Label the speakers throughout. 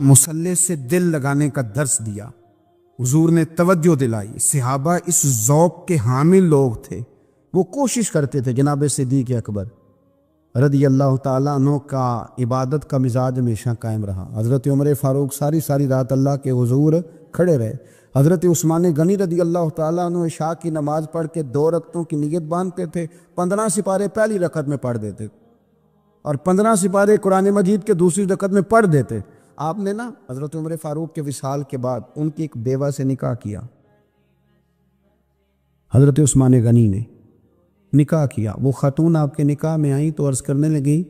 Speaker 1: مصلے سے دل لگانے کا درس دیا، حضور نے توجہ دلائی۔ صحابہ اس ذوق کے حامل لوگ تھے، وہ کوشش کرتے تھے۔ جناب صدیق اکبر رضی اللہ تعالیٰ عنہ کا عبادت کا مزاج ہمیشہ قائم رہا۔ حضرت عمر فاروق ساری رات اللہ کے حضور کھڑے رہے۔ حضرت عثمان غنی رضی اللہ تعالیٰ عنہ عشاء کی نماز پڑھ کے 2 رکعتوں کی نیت باندھتے تھے، 15 سپارے پہلی رکعت میں پڑھ دیتے اور 15 سپارے قرآن مجید کے دوسری رکعت میں پڑھ دیتے۔ آپ نے حضرت عمر فاروق کے وصال کے بعد ان کی ایک بیوہ سے نکاح کیا، حضرت عثمان غنی نے نکاح کیا۔ وہ خاتون آپ کے نکاح میں آئیں تو عرض کرنے لگی،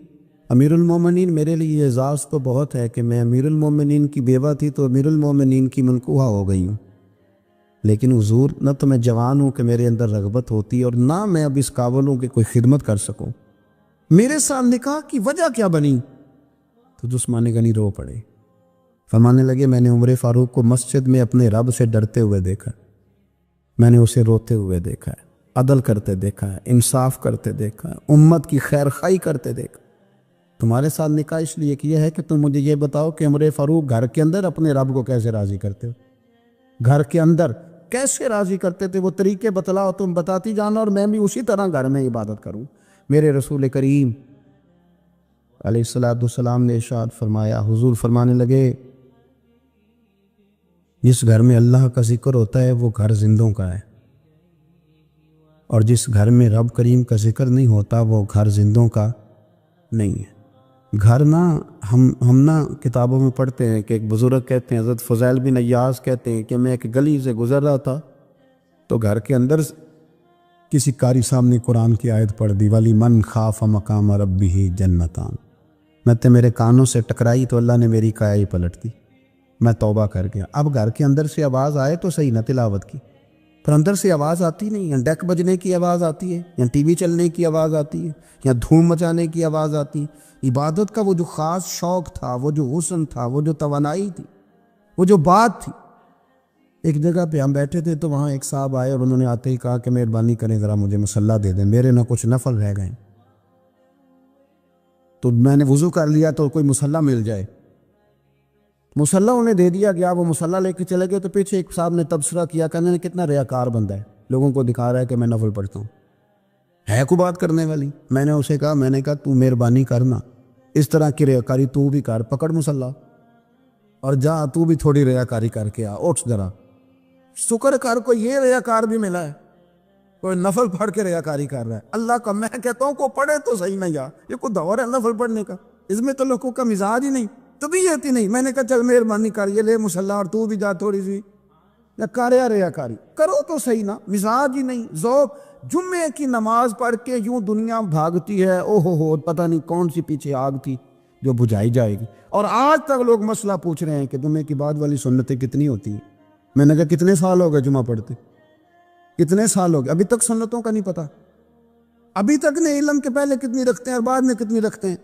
Speaker 1: امیر المومنین میرے لیے یہ اعزاز تو بہت ہے کہ میں امیر المومنین کی بیوہ تھی تو امیر المومنین کی منکوحہ ہو گئی ہوں، لیکن حضور نہ تو میں جوان ہوں کہ میرے اندر رغبت ہوتی اور نہ میں اب اس قابل ہوں کہ کوئی خدمت کر سکوں، میرے ساتھ نکاح کی وجہ کیا بنی؟ تو عثمان غنی رو پڑے، فرمانے لگے میں نے عمر فاروق کو مسجد میں اپنے رب سے ڈرتے ہوئے دیکھا، میں نے اسے روتے ہوئے دیکھا ہے، عدل کرتے دیکھا ہے، انصاف کرتے دیکھا ہے، امت کی خیر خواہی کرتے دیکھا۔ تمہارے ساتھ نکاح اس لیے کیا ہے کہ تم مجھے یہ بتاؤ کہ عمر فاروق گھر کے اندر اپنے رب کو کیسے راضی کرتے ہو، گھر کے اندر کیسے راضی کرتے تھے، وہ طریقے بتلاؤ، تم بتاتی جانا اور میں بھی اسی طرح گھر میں عبادت کروں۔ میرے رسول کریم علیہ السلام نے ارشاد فرمایا، حضور فرمانے لگے جس گھر میں اللہ کا ذکر ہوتا ہے وہ گھر زندوں کا ہے، اور جس گھر میں رب کریم کا ذکر نہیں ہوتا وہ گھر زندوں کا نہیں ہے۔ گھر ہم کتابوں میں پڑھتے ہیں کہ ایک بزرگ کہتے ہیں، حضرت فضیل بن ایاز کہتے ہیں کہ میں ایک گلی سے گزر رہا تھا تو گھر کے اندر کسی قاری صاحب نے قرآن کی آیت پڑھ دی، وَلِمَنْ خَافَ مَقَامَ رَبِّهِ جَنَّتَانِ، میں تو میرے کانوں سے ٹکرائی تو اللہ نے میری کایا ہی پلٹ دی، میں توبہ کر گیا۔ اب گھر کے اندر سے آواز آئے تو صحیح نہ تلاوت کی، پر اندر سے آواز آتی نہیں ہے، ڈیک بجنے کی آواز آتی ہے، یا ٹی وی چلنے کی آواز آتی ہے، یا دھوم مچانے کی آواز آتی ہے۔ عبادت کا وہ جو خاص شوق تھا، وہ جو حسن تھا، وہ جو توانائی تھی، وہ جو بات تھی۔ ایک جگہ پہ ہم بیٹھے تھے تو وہاں ایک صاحب آئے اور انہوں نے آتے ہی کہا کہ مہربانی کریں ذرا مجھے مصلی دے دیں، میرے نہ کچھ نفل رہ گئے۔ تو میں نے وضو کر لیا تو کوئی مصلی مل جائے، مصلی انہیں دے دیا گیا، وہ مصلی لے کے چلے گئے تو پیچھے ایک صاحب نے تبصرہ کیا، کہنے نے کتنا ریاکار بندہ ہے، لوگوں کو دکھا رہا ہے کہ میں نفل پڑھتا ہوں، ہے کوئی بات کرنے والی؟ میں نے اسے کہا، میں نے کہا تو مہربانی کرنا اس طرح کی ریاکاری تو بھی کر، پکڑ مصلی اور جا تو بھی تھوڑی ریاکاری کر کے آ، اٹھ ذرا، شکر کر کوئی یہ ریاکار بھی ملا ہے، کوئی نفل پڑھ کے ریاکاری کر رہا ہے۔ اللہ کا میں کہتا ہوں کو پڑھے تو صحیح نہ، یار یہ کوئی دور ہے نفل پڑھنے کا؟ اس میں تو لوگوں کا مزاج ہی نہیں، طبیعت ہی نہیں۔ میں نے کہا چل مہربانی کر یہ لے مصلی اور تو بھی جا تھوڑی سی نہ کاریا ریاکاری کرو تو صحیح نا، مزاج ہی نہیں، ذوق۔ جمعے کی نماز پڑھ کے یوں دنیا بھاگتی ہے، او ہو پتہ نہیں کون سی پیچھے آگ تھی جو بجھائی جائے گی، اور آج تک لوگ مسئلہ پوچھ رہے ہیں کہ جمعے کی بعد والی سنتیں کتنی ہوتی ہیں۔ میں نے کہا کتنے سال ہو گئے جمعہ پڑھتے، کتنے سال ہو گئے، ابھی تک سنتوں کا نہیں پتہ، ابھی تک نہیں علم کے پہلے کتنی رکھتے ہیں اور بعد میں کتنی رکھتے ہیں۔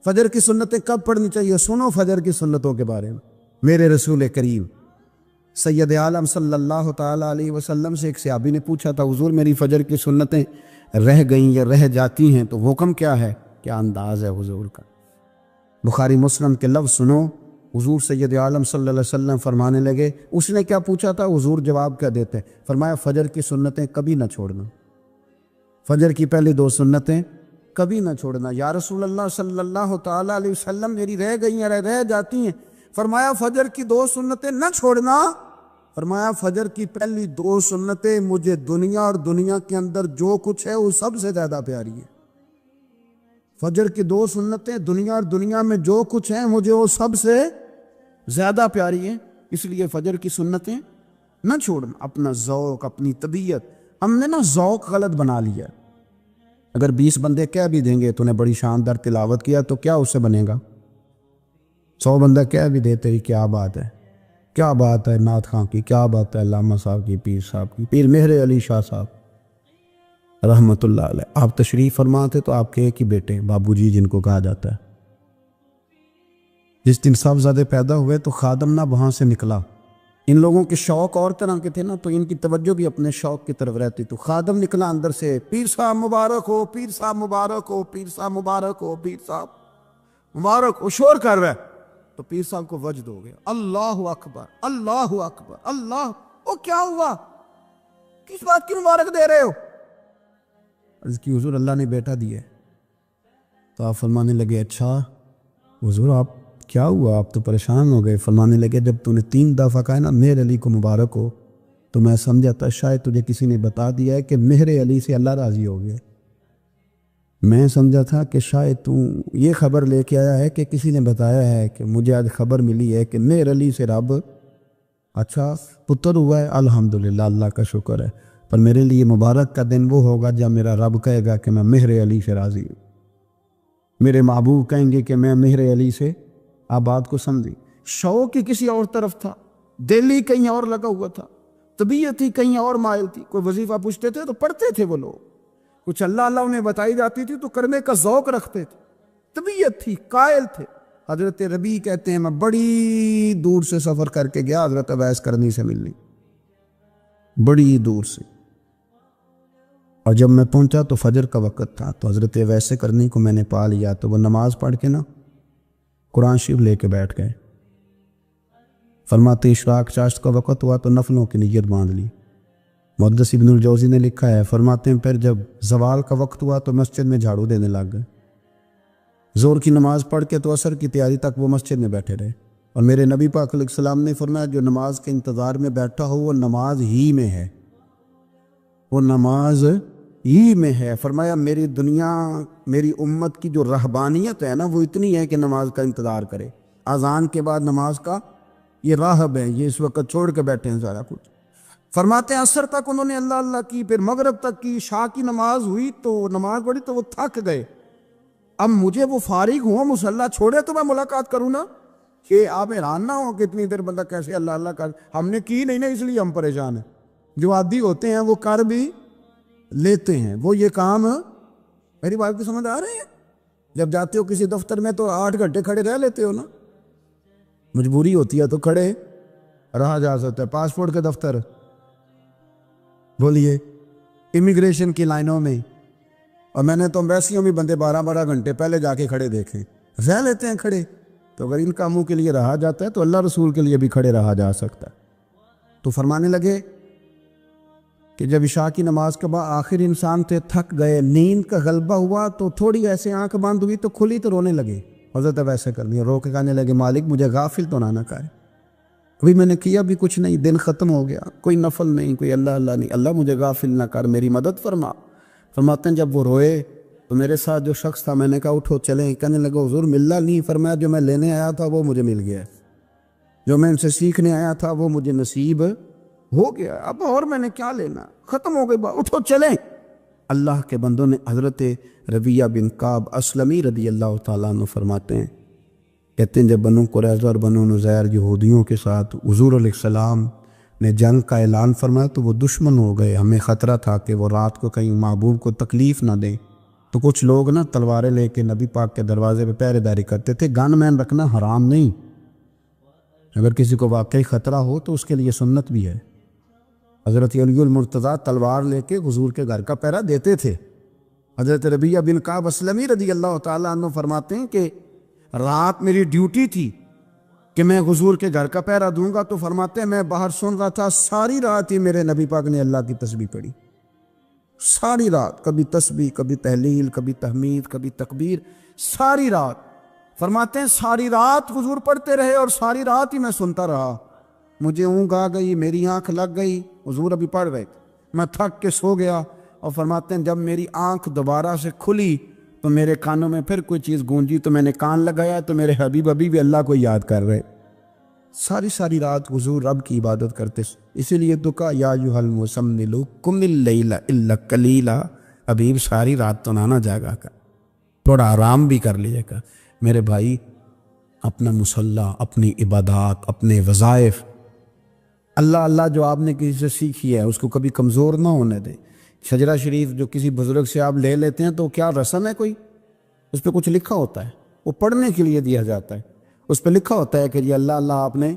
Speaker 1: فجر کی سنتیں کب پڑھنی چاہیے، سنو فجر کی سنتوں کے بارے میں۔ میرے رسول کریم سید عالم صلی اللہ تعالیٰ علیہ وسلم سے ایک صحابی نے پوچھا تھا، حضور میری فجر کی سنتیں رہ گئیں یا رہ جاتی ہیں تو حکم کیا ہے، کیا انداز ہے حضور کا؟ بخاری مسلم کے لفظ سنو، حضور سید عالم صلی اللہ علیہ وسلم فرمانے لگے، اس نے کیا پوچھا تھا، حضور جواب کیا دیتے، فرمایا فجر کی سنتیں کبھی نہ چھوڑنا، فجر کی پہلی 2 سنتیں کبھی نہ چھوڑنا۔ یا رسول اللہ صلی اللہ تعالیٰ علیہ وسلم میری رہ گئی ہیں، رہ جاتی ہیں، فرمایا فجر کی 2 سنتیں نہ چھوڑنا، فرمایا فجر کی پہلی 2 سنتیں مجھے دنیا اور دنیا کے اندر جو کچھ ہے وہ سب سے زیادہ پیاری ہے۔ فجر کی 2 سنتیں دنیا اور دنیا میں جو کچھ ہیں مجھے وہ سب سے زیادہ پیاری ہیں، اس لیے فجر کی سنتیں نہ چھوڑنا۔ اپنا ذوق، اپنی طبیعت، ہم نے ذوق غلط بنا لیا ہے۔ اگر 20 بندے کہہ بھی دیں گے تو نے بڑی شاندار تلاوت کیا تو کیا اس سے بنے گا؟ 100 بندہ کہہ بھی دے تیری کیا بات ہے، کیا بات ہے نعت خاں کی، کیا بات ہے علامہ صاحب کی، پیر صاحب کی، پیر مہر علی شاہ صاحب رحمۃ اللہ علیہ۔ آپ تشریف فرما تھے تو آپ کے ایک ہی بیٹے بابو جی جن کو کہا جاتا ہے، جس دن صاحبزادے پیدا ہوئے تو خادم نہ وہاں سے نکلا۔ ان لوگوں کے شوق اور طرح کے تھے نا، تو ان کی توجہ بھی اپنے شوق کی طرف رہتی، تو خادم نکلا اندر سے، پیر صاحب مبارک ہو، پیر صاحب مبارک ہو، پیر صاحب مبارک ہو، پیر صاحب مبارک ہو، شور کر رہا ہے۔ تو پیر صاحب کو وجد ہو گیا، اللہ اکبر اللہ اکبر اللہ، وہ کیا ہوا، کس بات کی مبارک دے رہے ہو؟ عرض کی حضور اللہ نے بیٹا دیا ہے۔ تو آپ فرمانے لگے اچھا حضور آپ کیا ہوا، آپ تو پریشان ہو گئے۔ فرمانے لگے جب تو نے 3 دفعہ کہا نا مہر علی کو مبارک ہو، تو میں سمجھا تھا شاید تجھے کسی نے بتا دیا ہے کہ مہر علی سے اللہ راضی ہو گیا۔ میں سمجھا تھا کہ شاید تو یہ خبر لے کے آیا ہے کہ کسی نے بتایا ہے کہ مجھے آج خبر ملی ہے کہ مہر علی سے رب اچھا پتر ہوا ہے، الحمدللہ اللہ کا شکر ہے، پر میرے لیے مبارک کا دن وہ ہوگا جب میرا رب کہے گا کہ میں مہر علی سے راضی ہوں، میرے محبوب کہیں گے کہ میں مہر علی سے۔ آپ بات کو سمجھی، شوق ہی کسی اور طرف تھا، دل ہی کہیں اور لگا ہوا تھا، طبیعت ہی کہیں اور مائل تھی۔ کوئی وظیفہ پوچھتے تھے تو پڑھتے تھے وہ لوگ، کچھ اللہ اللہ انہیں بتائی جاتی تھی تو کرنے کا ذوق رکھتے تھے، طبیعت تھی، قائل تھے۔ حضرت ربیع کہتے ہیں میں بڑی دور سے سفر کر کے گیا حضرت اویس کرنی سے ملنے، بڑی دور سے، اور جب میں پہنچا تو فجر کا وقت تھا، تو حضرت اویس کرنی کو میں نے پا لیا، تو وہ نماز پڑھ کے نا قرآن شریف لے کے بیٹھ گئے۔ فرماتے اشراق چاشت کا وقت ہوا تو نفلوں کی نیت باندھ لی۔ محدث ابن الجوزی نے لکھا ہے، فرماتے ہیں پھر جب زوال کا وقت ہوا تو مسجد میں جھاڑو دینے لگ گئے۔ زور کی نماز پڑھ کے تو عصر کی تیاری تک وہ مسجد میں بیٹھے رہے، اور میرے نبی پاک علیہ السلام نے فرمایا جو نماز کے انتظار میں بیٹھا ہو وہ نماز ہی میں ہے، وہ نماز ہی میں ہے۔ فرمایا میری دنیا میری امت کی جو رہبانیت ہے نا وہ اتنی ہے کہ نماز کا انتظار کرے، اذان کے بعد نماز کا یہ راہب ہے، یہ اس وقت چھوڑ کے بیٹھے ہیں سارا کچھ۔ فرماتے ہیں عصر تک انہوں نے اللہ اللہ کی، پھر مغرب تک کی، عشاء کی نماز ہوئی تو نماز پڑھی تو وہ تھک گئے۔ اب مجھے وہ فارغ ہوں مصلی چھوڑے تو میں ملاقات کروں نا، کہ آپ حیران نہ ہو کہ اتنی دیر بندہ کیسے اللہ اللہ کر، ہم نے کی نہیں نا اس لیے ہم پریشان ہیں۔ جو عادی ہوتے ہیں وہ کر بھی لیتے ہیں، وہ یہ کام، میری بات کو سمجھ آ رہے ہیں؟ جب جاتے ہو کسی دفتر میں تو 8 گھنٹے کھڑے رہ لیتے ہو نا، مجبوری ہوتی ہے تو کھڑے رہا جا سکتا ہے۔ پاسپورٹ کے دفتر بولیے، امیگریشن کی لائنوں میں، اور میں نے تو ایمبیسیوں میں بندے 12 گھنٹے پہلے جا کے کھڑے دیکھے، رہ لیتے ہیں کھڑے۔ تو اگر ان کاموں کے لیے رہا جاتا ہے تو اللہ رسول کے لیے بھی کھڑے رہا جا سکتا ہے۔ تو فرمانے لگے کہ جب عشاء کی نماز کے بعد آخر انسان تھے تھک گئے، نیند کا غلبہ ہوا تو تھوڑی ایسے آنکھ بند ہوئی تو کھلی تو رونے لگے۔ حضرت ویسے کر لیا، رو کے کہنے لگے مالک مجھے غافل تو نہ کرے، ابھی میں نے کیا بھی کچھ نہیں، دن ختم ہو گیا، کوئی نفل نہیں، کوئی اللہ اللہ نہیں، اللہ مجھے غافل نہ کر، میری مدد فرما۔ فرماتے ہیں جب وہ روئے تو میرے ساتھ جو شخص تھا میں نے کہا اٹھو چلیں، کہنے لگا حضور ملنا نہیں، فرمایا جو میں لینے آیا تھا وہ مجھے مل گیا، جو میں ان سے سیکھنے آیا تھا وہ مجھے نصیب ہو گیا، اب اور میں نے کیا لینا، ختم ہو گئی بات، اٹھو چلیں۔ اللہ کے بندوں نے حضرت ربیعہ بن کعب اسلمی رضی اللہ تعالیٰ عنہ فرماتے ہیں، کہتے ہیں جب بنو قریظہ اور بنو نذیر یہودیوں کے ساتھ حضور علیہ السلام نے جنگ کا اعلان فرمایا تو وہ دشمن ہو گئے، ہمیں خطرہ تھا کہ وہ رات کو کہیں محبوب کو تکلیف نہ دیں، تو کچھ لوگ نا تلواریں لے کے نبی پاک کے دروازے پہ پہرے داری کرتے تھے۔ گن مین رکھنا حرام نہیں، اگر کسی کو واقعی خطرہ ہو تو اس کے لیے سنت بھی ہے۔ حضرت علی المرتضیٰ تلوار لے کے حضور کے گھر کا پہرا دیتے تھے۔ حضرت ربیعہ بن کعب اسلمی رضی اللہ تعالیٰ عنہ فرماتے ہیں کہ رات میری ڈیوٹی تھی کہ میں حضور کے گھر کا پہرا دوں گا، تو فرماتے ہیں میں باہر سن رہا تھا، ساری رات ہی میرے نبی پاک نے اللہ کی تسبیح پڑھی، ساری رات، کبھی تسبیح، کبھی تہلیل، کبھی تحمید، کبھی تکبیر، ساری رات۔ فرماتے ہیں ساری رات حضور پڑھتے رہے اور ساری رات ہی میں سنتا رہا، مجھے اونگ آ گئی، میری آنکھ لگ گئی، حضور ابھی پڑھ رہے، میں تھک کے سو گیا، اور فرماتے ہیں جب میری آنکھ دوبارہ سے کھلی تو میرے کانوں میں پھر کوئی چیز گونجی، تو میں نے کان لگایا تو میرے حبیب ابھی بھی اللہ کو یاد کر رہے۔ ساری رات حضور رب کی عبادت کرتے، اسی لیے تو کہا یا ایھا المزمل قم اللیل الا قلیلا، حبیب ساری رات تو نہ جاگا کر، تھوڑا آرام بھی کر لیے گا۔ میرے بھائی اپنا مصلی، اپنی عبادات، اپنے وظائف، اللہ اللہ جو آپ نے کسی سے سیکھی ہے اس کو کبھی کمزور نہ ہونے دیں۔ شجرہ شریف جو کسی بزرگ سے آپ لے لیتے ہیں تو کیا رسم ہے کوئی؟ اس پہ کچھ لکھا ہوتا ہے، وہ پڑھنے کے لیے دیا جاتا ہے، اس پہ لکھا ہوتا ہے کہ یہ اللہ اللہ آپ نے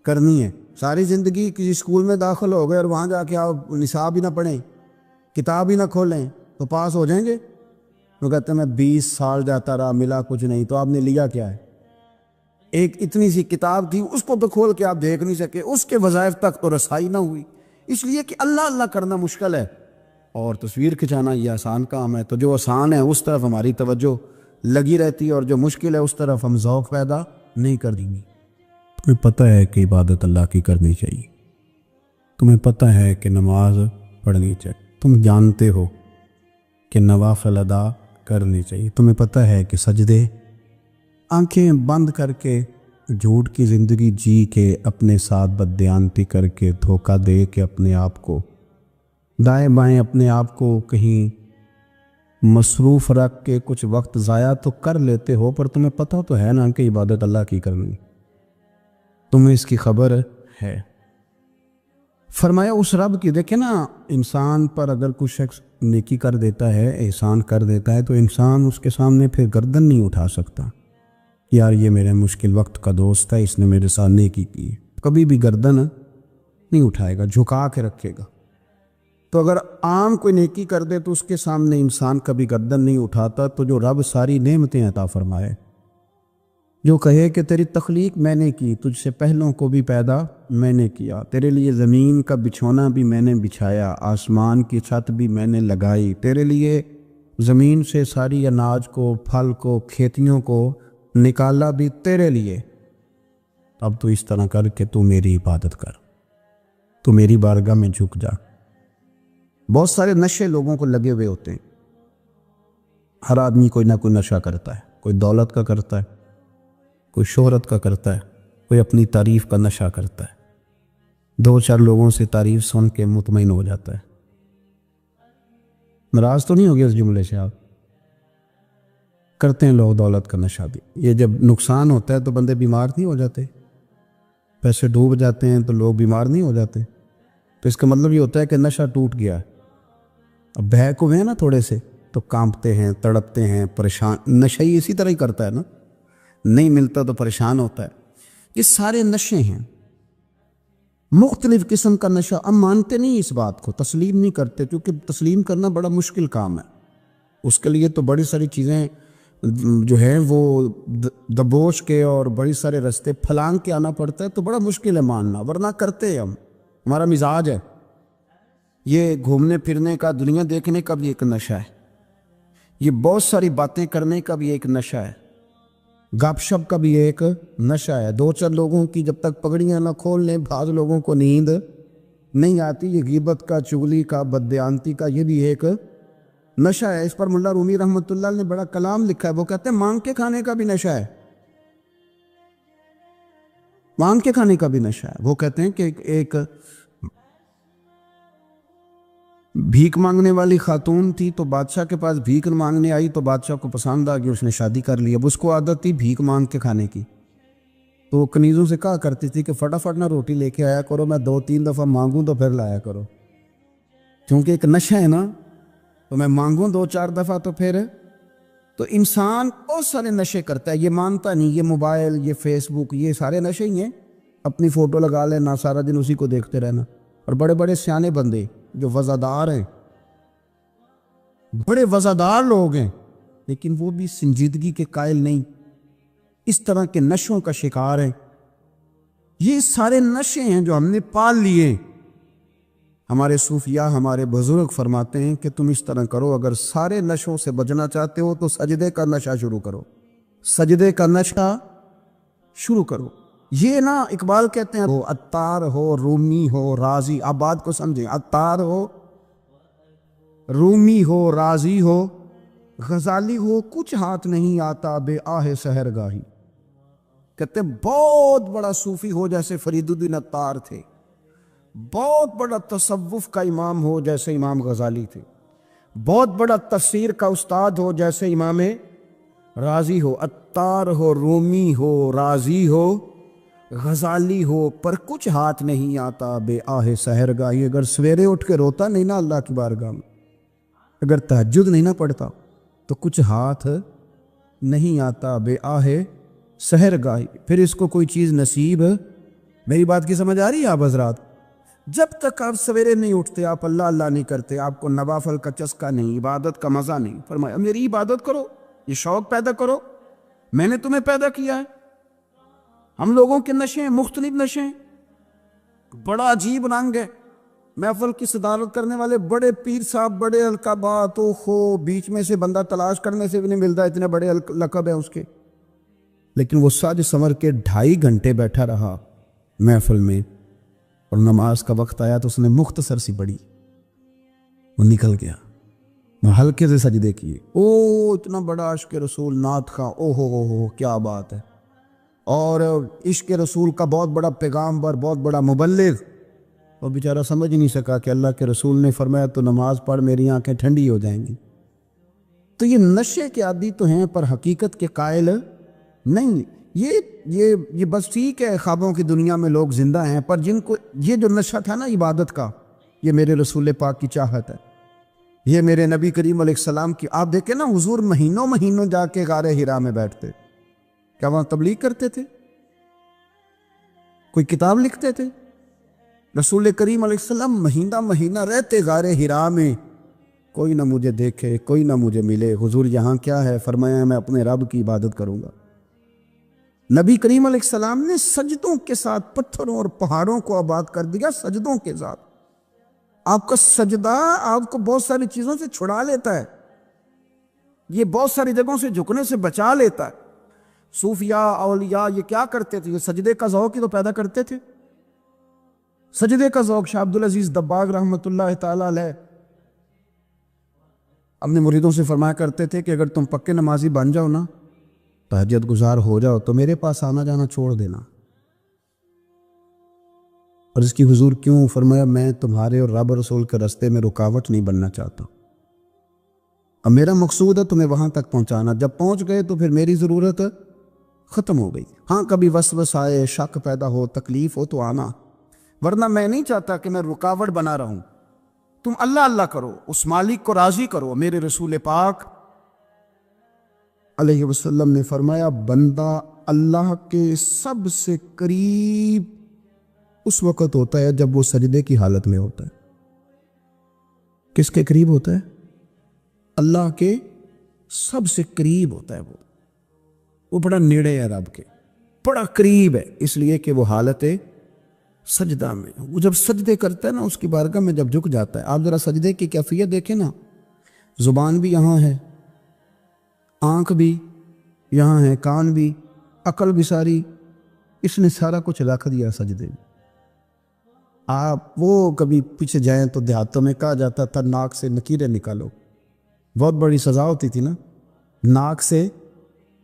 Speaker 1: کرنی ہے۔ ساری زندگی کسی اسکول میں داخل ہو گئے اور وہاں جا کے آپ نصاب ہی نہ پڑھیں، کتاب ہی نہ کھولیں تو پاس ہو جائیں گے؟ وہ کہتے ہیں میں 20 سال جاتا رہا ملا کچھ نہیں، تو آپ نے لیا کیا ہے؟ ایک اتنی سی کتاب تھی، اس کو تو کھول کے آپ دیکھ نہیں سکے، اس کے وظائف تک تو رسائی نہ ہوئی، اس لیے کہ اللہ اللہ کرنا مشکل ہے اور تصویر کھنچانا یہ آسان کام ہے۔ تو جو آسان ہے اس طرف ہماری توجہ لگی رہتی ہے اور جو مشکل ہے اس طرف ہم ذوق پیدا نہیں کر دیں گے۔ تمہیں پتہ ہے کہ عبادت اللہ کی کرنی چاہیے، تمہیں پتہ ہے کہ نماز پڑھنی چاہیے، تم جانتے ہو کہ نوافل ادا کرنی چاہیے، تمہیں پتہ ہے کہ سجدے آنکھیں بند کر کے جھوٹ کی زندگی جی کے اپنے ساتھ بددیانتی کر کے دھوکہ دے کے اپنے آپ کو دائیں بائیں اپنے آپ کو کہیں مصروف رکھ کے کچھ وقت ضائع تو کر لیتے ہو، پر تمہیں پتہ تو ہے نا کہ عبادت اللہ کی کرنی، تمہیں اس کی خبر ہے۔ فرمایا اس رب کی، دیکھیں نا انسان پر اگر کوئی شخص نیکی کر دیتا ہے، احسان کر دیتا ہے، تو انسان اس کے سامنے پھر گردن نہیں اٹھا سکتا، یار یہ میرے مشکل وقت کا دوست ہے، اس نے میرے ساتھ نیکی کی، کبھی بھی گردن نہیں اٹھائے گا، جھکا کے رکھے گا۔ تو اگر عام کوئی نیکی کر دے تو اس کے سامنے انسان کبھی گردن نہیں اٹھاتا، تو جو رب ساری نعمتیں عطا فرمائے، جو کہے کہ تیری تخلیق میں نے کی، تجھ سے پہلوں کو بھی پیدا میں نے کیا، تیرے لیے زمین کا بچھونا بھی میں نے بچھایا، آسمان کی چھت بھی میں نے لگائی، تیرے لیے زمین سے ساری اناج کو، پھل کو، کھیتیوں کو نکالا بھی تیرے لیے، اب تو اس طرح کر کہ تو میری عبادت کر، تو میری بارگاہ میں جھک جا۔ بہت سارے نشے لوگوں کو لگے ہوئے ہوتے ہیں، ہر آدمی کوئی نہ کوئی نشہ کرتا ہے، کوئی دولت کا کرتا ہے، کوئی شہرت کا کرتا ہے، کوئی اپنی تعریف کا نشہ کرتا ہے، دو چار لوگوں سے تعریف سن کے مطمئن ہو جاتا ہے۔ ناراض تو نہیں ہو گیا اس جملے سے؟ آپ کرتے ہیں لوگ دولت کا نشہ بھی، یہ جب نقصان ہوتا ہے تو بندے بیمار نہیں ہو جاتے، پیسے ڈوب جاتے ہیں تو لوگ بیمار نہیں ہو جاتے، تو اس کا مطلب یہ ہوتا ہے کہ نشہ ٹوٹ گیا ہے۔ اب بہک ہوئے ہیں نا تھوڑے سے تو کانپتے ہیں، تڑپتے ہیں، پریشان، نشہ ہی اسی طرح ہی کرتا ہے نا، نہیں ملتا تو پریشان ہوتا ہے۔ یہ سارے نشے ہیں، مختلف قسم کا نشہ۔ ہم مانتے نہیں اس بات کو، تسلیم نہیں کرتے، کیونکہ تسلیم کرنا بڑا مشکل کام ہے، اس کے لیے تو بڑی ساری چیزیں جو ہیں وہ دبوچ کے اور بڑی سارے رستے پھلانگ کے آنا پڑتا ہے، تو بڑا مشکل ہے ماننا، ورنہ کرتے ہیں ہم، ہمارا مزاج ہے۔ یہ گھومنے پھرنے کا، دنیا دیکھنے کا بھی ایک نشہ ہے، یہ بہت ساری باتیں کرنے کا بھی ایک نشہ ہے، گپ شپ کا بھی ایک نشہ ہے۔ دو چار لوگوں کی جب تک پگڑیاں نہ کھول لیں، بعض لوگوں کو نیند نہیں آتی، یہ غیبت کا، چغلی کا، بددیانتی کا، یہ بھی ایک نشہ ہے۔ اس پر ملا رومی رحمۃ اللہ نے بڑا کلام لکھا ہے، وہ کہتے ہیں مانگ کے کھانے کا بھی نشہ ہے، مانگ کے کھانے کا بھی نشہ ہے۔ وہ کہتے ہیں کہ ایک بھیک مانگنے والی خاتون تھی، تو بادشاہ کے پاس بھیک مانگنے آئی، تو بادشاہ کو پسند آ گئی، اس نے شادی کر لی۔ اب اس کو عادت تھی بھیک مانگ کے کھانے کی، تو وہ کنیزوں سے کہا کرتی تھی کہ فٹافٹ نہ روٹی لے کے آیا کرو، میں 2-3 دفعہ مانگوں تو پھر لایا کرو، کیونکہ ایک نشہ ہے نا، تو میں مانگوں 2-4 دفعہ تو پھر۔ تو انسان بہت سارے نشے کرتا ہے، یہ مانتا نہیں، یہ موبائل، یہ فیس بک، یہ سارے نشے ہی ہیں، اپنی فوٹو لگا لینا، سارا دن اسی کو دیکھتے رہنا۔ اور بڑے بڑے سیانے بندے جو وزادار ہیں، بڑے وزادار لوگ ہیں، لیکن وہ بھی سنجیدگی کے قائل نہیں، اس طرح کے نشوں کا شکار ہیں۔ یہ سارے نشے ہیں جو ہم نے پال لیے۔ ہمارے صوفیاء، ہمارے بزرگ فرماتے ہیں کہ تم اس طرح کرو، اگر سارے نشوں سے بچنا چاہتے ہو تو سجدے کا نشہ شروع کرو، سجدے کا نشہ شروع کرو۔ یہ نا اقبال کہتے ہیں، وہ عطار ہو، رومی ہو، رازی، آپ بات کو سمجھیں، عطار ہو، رومی ہو، رازی ہو، غزالی ہو، کچھ ہاتھ نہیں آتا بے آہ سحر گاہی۔ کہتے ہیں بہت بڑا صوفی ہو جیسے فرید الدین عطار تھے، بہت بڑا تصوف کا امام ہو جیسے امام غزالی تھے، بہت بڑا تفسیر کا استاد ہو جیسے امام رازی ہو، عطار ہو، رومی ہو، رازی ہو، غزالی ہو، پر کچھ ہاتھ نہیں آتا بے آہ سحر گاہی۔ اگر سویرے اٹھ کے روتا نہیں نا اللہ کی بارگاہ میں، اگر تہجد نہیں نہ پڑھتا، تو کچھ ہاتھ نہیں آتا بے آہ سحر گاہی، پھر اس کو کوئی چیز نصیب۔ میری بات کی سمجھ آ رہی ہے آپ حضرات؟ جب تک آپ سویرے نہیں اٹھتے، آپ اللہ اللہ نہیں کرتے، آپ کو نوافل کا چسکا نہیں، عبادت کا مزہ نہیں، فرمایا میری عبادت کرو، یہ شوق پیدا کرو، میں نے تمہیں پیدا کیا ہے، ہم لوگوں کے نشے ہیں، مختلف نشے ہیں، بڑا عجیب رنگ ہے۔ محفل کی صدارت کرنے والے بڑے پیر صاحب، بڑے القابات، بیچ میں سے بندہ تلاش کرنے سے بھی نہیں ملتا، اتنے بڑے لقب ہیں اس کے، لیکن وہ سج سنور کے 2.5 گھنٹے بیٹھا رہا محفل میں، اور نماز کا وقت آیا تو اس نے مختصر سی پڑھی، وہ نکل گیا، وہ ہلکے سے سجدے کیے۔ اتنا بڑا عشق رسول نعت کا، ہو کیا بات ہے، اور عشق رسول کا بہت بڑا پیغامبر، بہت بڑا مبلغ، وہ بیچارہ سمجھ نہیں سکا کہ اللہ کے رسول نے فرمایا تو نماز پڑھ میری آنکھیں ٹھنڈی ہو جائیں گی۔ تو یہ نشے کے عادی تو ہیں پر حقیقت کے قائل نہیں۔ یہ بس ٹھیک ہے، خوابوں کی دنیا میں لوگ زندہ ہیں، پر جن کو یہ جو نشہ تھا نا عبادت کا، یہ میرے رسول پاک کی چاہت ہے، یہ میرے نبی کریم علیہ السلام کی۔ آپ دیکھیں نا، حضور مہینوں جا کے غار حرا میں بیٹھتے، کیا وہاں تبلیغ کرتے تھے؟ کوئی کتاب لکھتے تھے؟ رسول کریم علیہ السلام مہینہ رہتے غار حرا میں، کوئی نہ مجھے دیکھے، کوئی نہ مجھے ملے، حضور یہاں کیا ہے؟ فرمایا میں اپنے رب کی عبادت کروں گا۔ نبی کریم علیہ السلام نے سجدوں کے ساتھ پتھروں اور پہاڑوں کو آباد کر دیا، سجدوں کے ساتھ۔ آپ کا سجدہ آپ کو بہت ساری چیزوں سے چھڑا لیتا ہے، یہ بہت ساری جگہوں سے جھکنے سے بچا لیتا ہے۔ صوفیاء، اولیاء یہ کیا کرتے تھے؟ یہ سجدے کا ذوق ہی تو پیدا کرتے تھے، سجدے کا ذوق۔ شاہ عبدالعزیز دباغ رحمۃ اللہ تعالی علیہ اپنے مریدوں سے فرمایا کرتے تھے کہ اگر تم پکے نمازی بن جاؤ نا، تہجد گزار ہو جاؤ، تو میرے پاس آنا جانا چھوڑ دینا۔ اور اس کی حضور کیوں؟ فرمایا میں تمہارے اور رب رسول کے راستے میں رکاوٹ نہیں بننا چاہتا، اب میرا مقصود ہے تمہیں وہاں تک پہنچانا، جب پہنچ گئے تو پھر میری ضرورت ختم ہو گئی۔ ہاں کبھی وسوس آئے، شک پیدا ہو، تکلیف ہو تو آنا، ورنہ میں نہیں چاہتا کہ میں رکاوٹ بنا رہوں۔ تم اللہ اللہ کرو، اس مالک کو راضی کرو۔ میرے رسول پاک علیہ وسلم نے فرمایا بندہ اللہ کے سب سے قریب اس وقت ہوتا ہے جب وہ سجدے کی حالت میں ہوتا ہے۔ کس کے قریب ہوتا ہے؟ اللہ کے سب سے قریب ہوتا ہے، وہ بڑا نیڑے ہے رب کے، بڑا قریب ہے، اس لیے کہ وہ حالت سجدہ میں، وہ جب سجدے کرتا ہے نا، اس کی بارگاہ میں جب جھک جاتا ہے۔ آپ ذرا سجدے کی کیفیت دیکھیں نا، زبان بھی یہاں ہے، آنکھ بھی یہاں ہے، کان بھی، عقل بھی ساری، اس نے سارا کچھ رکھ دیا سجدے میں۔ آپ وہ کبھی پیچھے جائیں تو دیہاتوں میں کہا جاتا تھا ناک سے نکیریں نکالو، بہت بڑی سزا ہوتی تھی نا، ناک سے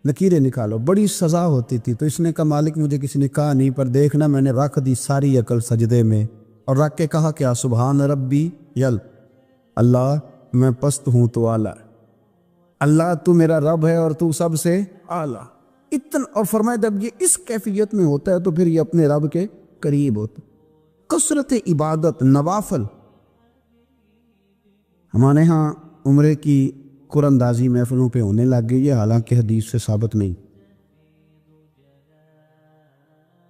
Speaker 1: نکیریں نکالو، بڑی سزا ہوتی تھی۔ تو اس نے کہا مالک مجھے کسی نے کہا نہیں، پر دیکھنا میں نے رکھ دی ساری عقل سجدے میں، اور رکھ کے کہا کیا؟ سبحان ربی یل، اللہ میں پست ہوں تو اعلیٰ، اللہ تو میرا رب ہے اور تو سب سے اعلیٰ اتنا۔ اور فرمایا جب یہ اس کیفیت میں ہوتا ہے تو پھر یہ اپنے رب کے قریب ہوتا ہے۔ کثرت عبادت، نوافل۔ ہمارے ہاں عمرے کی قرآن اندازی محفلوں پہ ہونے لگ گئی ہے، حالانکہ حدیث سے ثابت نہیں۔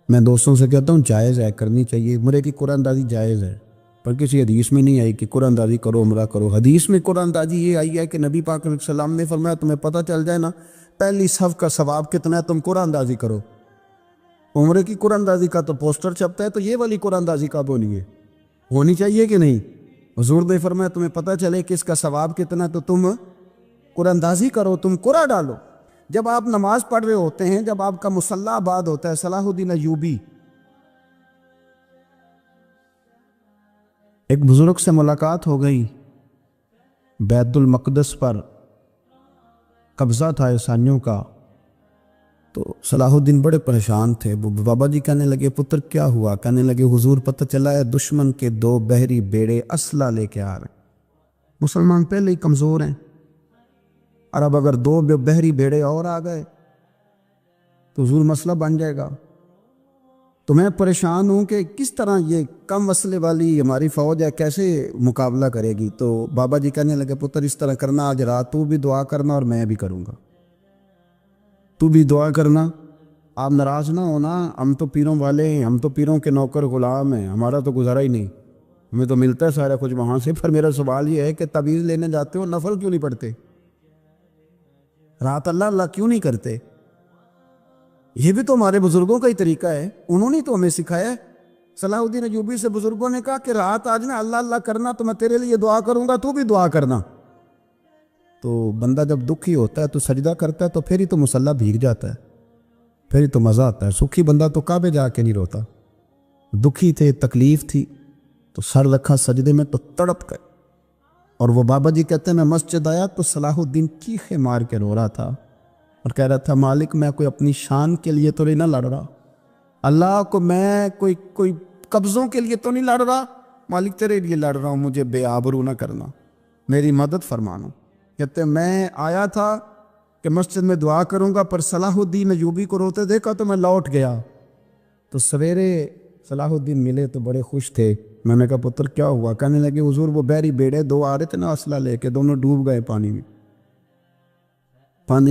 Speaker 1: میں دوستوں سے کہتا ہوں جائز ہے، کرنی چاہیے، عمرے کی قرآن اندازی جائز ہے، پر کسی حدیث میں نہیں آئی کہ قرآن اندازی کرو عمرہ کرو۔ حدیث میں قرآن اندازی یہ آئی ہے کہ نبی پاک علیہ السلام نے فرمایا تمہیں پتہ چل جائے نا پہلی صف کا ثواب کتنا ہے، تم قرآن اندازی کرو۔ عمرے کی قرآن اندازی کا تو پوسٹر چھپتا ہے، تو یہ والی قرآن اندازی کب ہونی ہے؟ ہونی چاہیے کہ نہیں؟ حضور نے فرمایا تمہیں پتہ چلے کہ اس کا ثواب کتنا، تو تم قرآن اندازی کرو، تم قرآن ڈالو۔ جب آپ نماز پڑھ رہے ہوتے ہیں، جب آپ کا مصلی آباد ہوتا ہے، صلاح الدین ایوبی ایک بزرگ سے ملاقات ہو گئی، بیت المقدس پر قبضہ تھا عیسائیوں کا، تو صلاح الدین بڑے پریشان تھے۔ بابا جی کہنے لگے پتر کیا ہوا؟ کہنے لگے حضور پتہ چلا ہے دشمن کے 2 بحری بیڑے اسلحہ لے کے آ رہے ہیں، مسلمان پہلے ہی کمزور ہیں، اور اب اگر 2 بحری بیڑے اور آ گئے تو حضور مسئلہ بن جائے گا۔ تو میں پریشان ہوں کہ کس طرح یہ کم وسلے والی ہماری فوج ہے کیسے مقابلہ کرے گی۔ تو بابا جی کہنے لگے پتر اس طرح کرنا، آج رات تو بھی دعا کرنا اور میں بھی کروں گا، تو بھی دعا کرنا، آپ ناراض نہ ہونا، ہم تو پیروں والے ہیں، ہم تو پیروں کے نوکر غلام ہیں، ہمارا تو گزارا ہی نہیں، ہمیں تو ملتا ہے سارا کچھ وہاں سے۔ پر میرا سوال یہ ہے کہ تعویذ لینے جاتے ہو نفل کیوں نہیں پڑھتے؟ رات اللہ اللہ کیوں نہیں کرتے؟ یہ بھی تو ہمارے بزرگوں کا ہی طریقہ ہے، انہوں نے تو ہمیں سکھایا ہے۔ صلاح الدین ایوبی سے بزرگوں نے کہا کہ رات آج میں اللہ اللہ کرنا تو میں تیرے لیے دعا کروں گا، تو بھی دعا کرنا۔ تو بندہ جب دکھی ہوتا ہے تو سجدہ کرتا ہے تو پھر ہی تو مصلی بھیگ جاتا ہے، پھر ہی تو مزہ آتا ہے۔ سکھی بندہ تو کعبے جا کے نہیں روتا، دکھی تھے، تکلیف تھی تو سر رکھا سجدے میں تو تڑپ گئے۔ اور وہ بابا جی کہتے ہیں میں مسجد آیا تو صلاح الدین چیخے مار کے رو رہا تھا اور کہہ رہا تھا مالک میں کوئی اپنی شان کے لیے تو نہیں نہ لڑ رہا، اللہ کو میں کوئی قبضوں کے لیے تو نہیں لڑ رہا، مالک تیرے لیے لڑ رہا ہوں، مجھے بے آبرو نہ کرنا، میری مدد فرمانا۔ کہتے ہیں میں آیا تھا کہ مسجد میں دعا کروں گا، پر صلاح الدین ایوبی کو روتے دیکھا تو میں لوٹ گیا۔ تو سویرے صلاح الدین ملے تو بڑے خوش تھے۔ میں نے کہا پتر کیا ہوا؟ کہنے لگے حضور وہ بحری بیڑے دو آ رہے تھے نا اسلحہ لے کے، دونوں ڈوب گئے پانی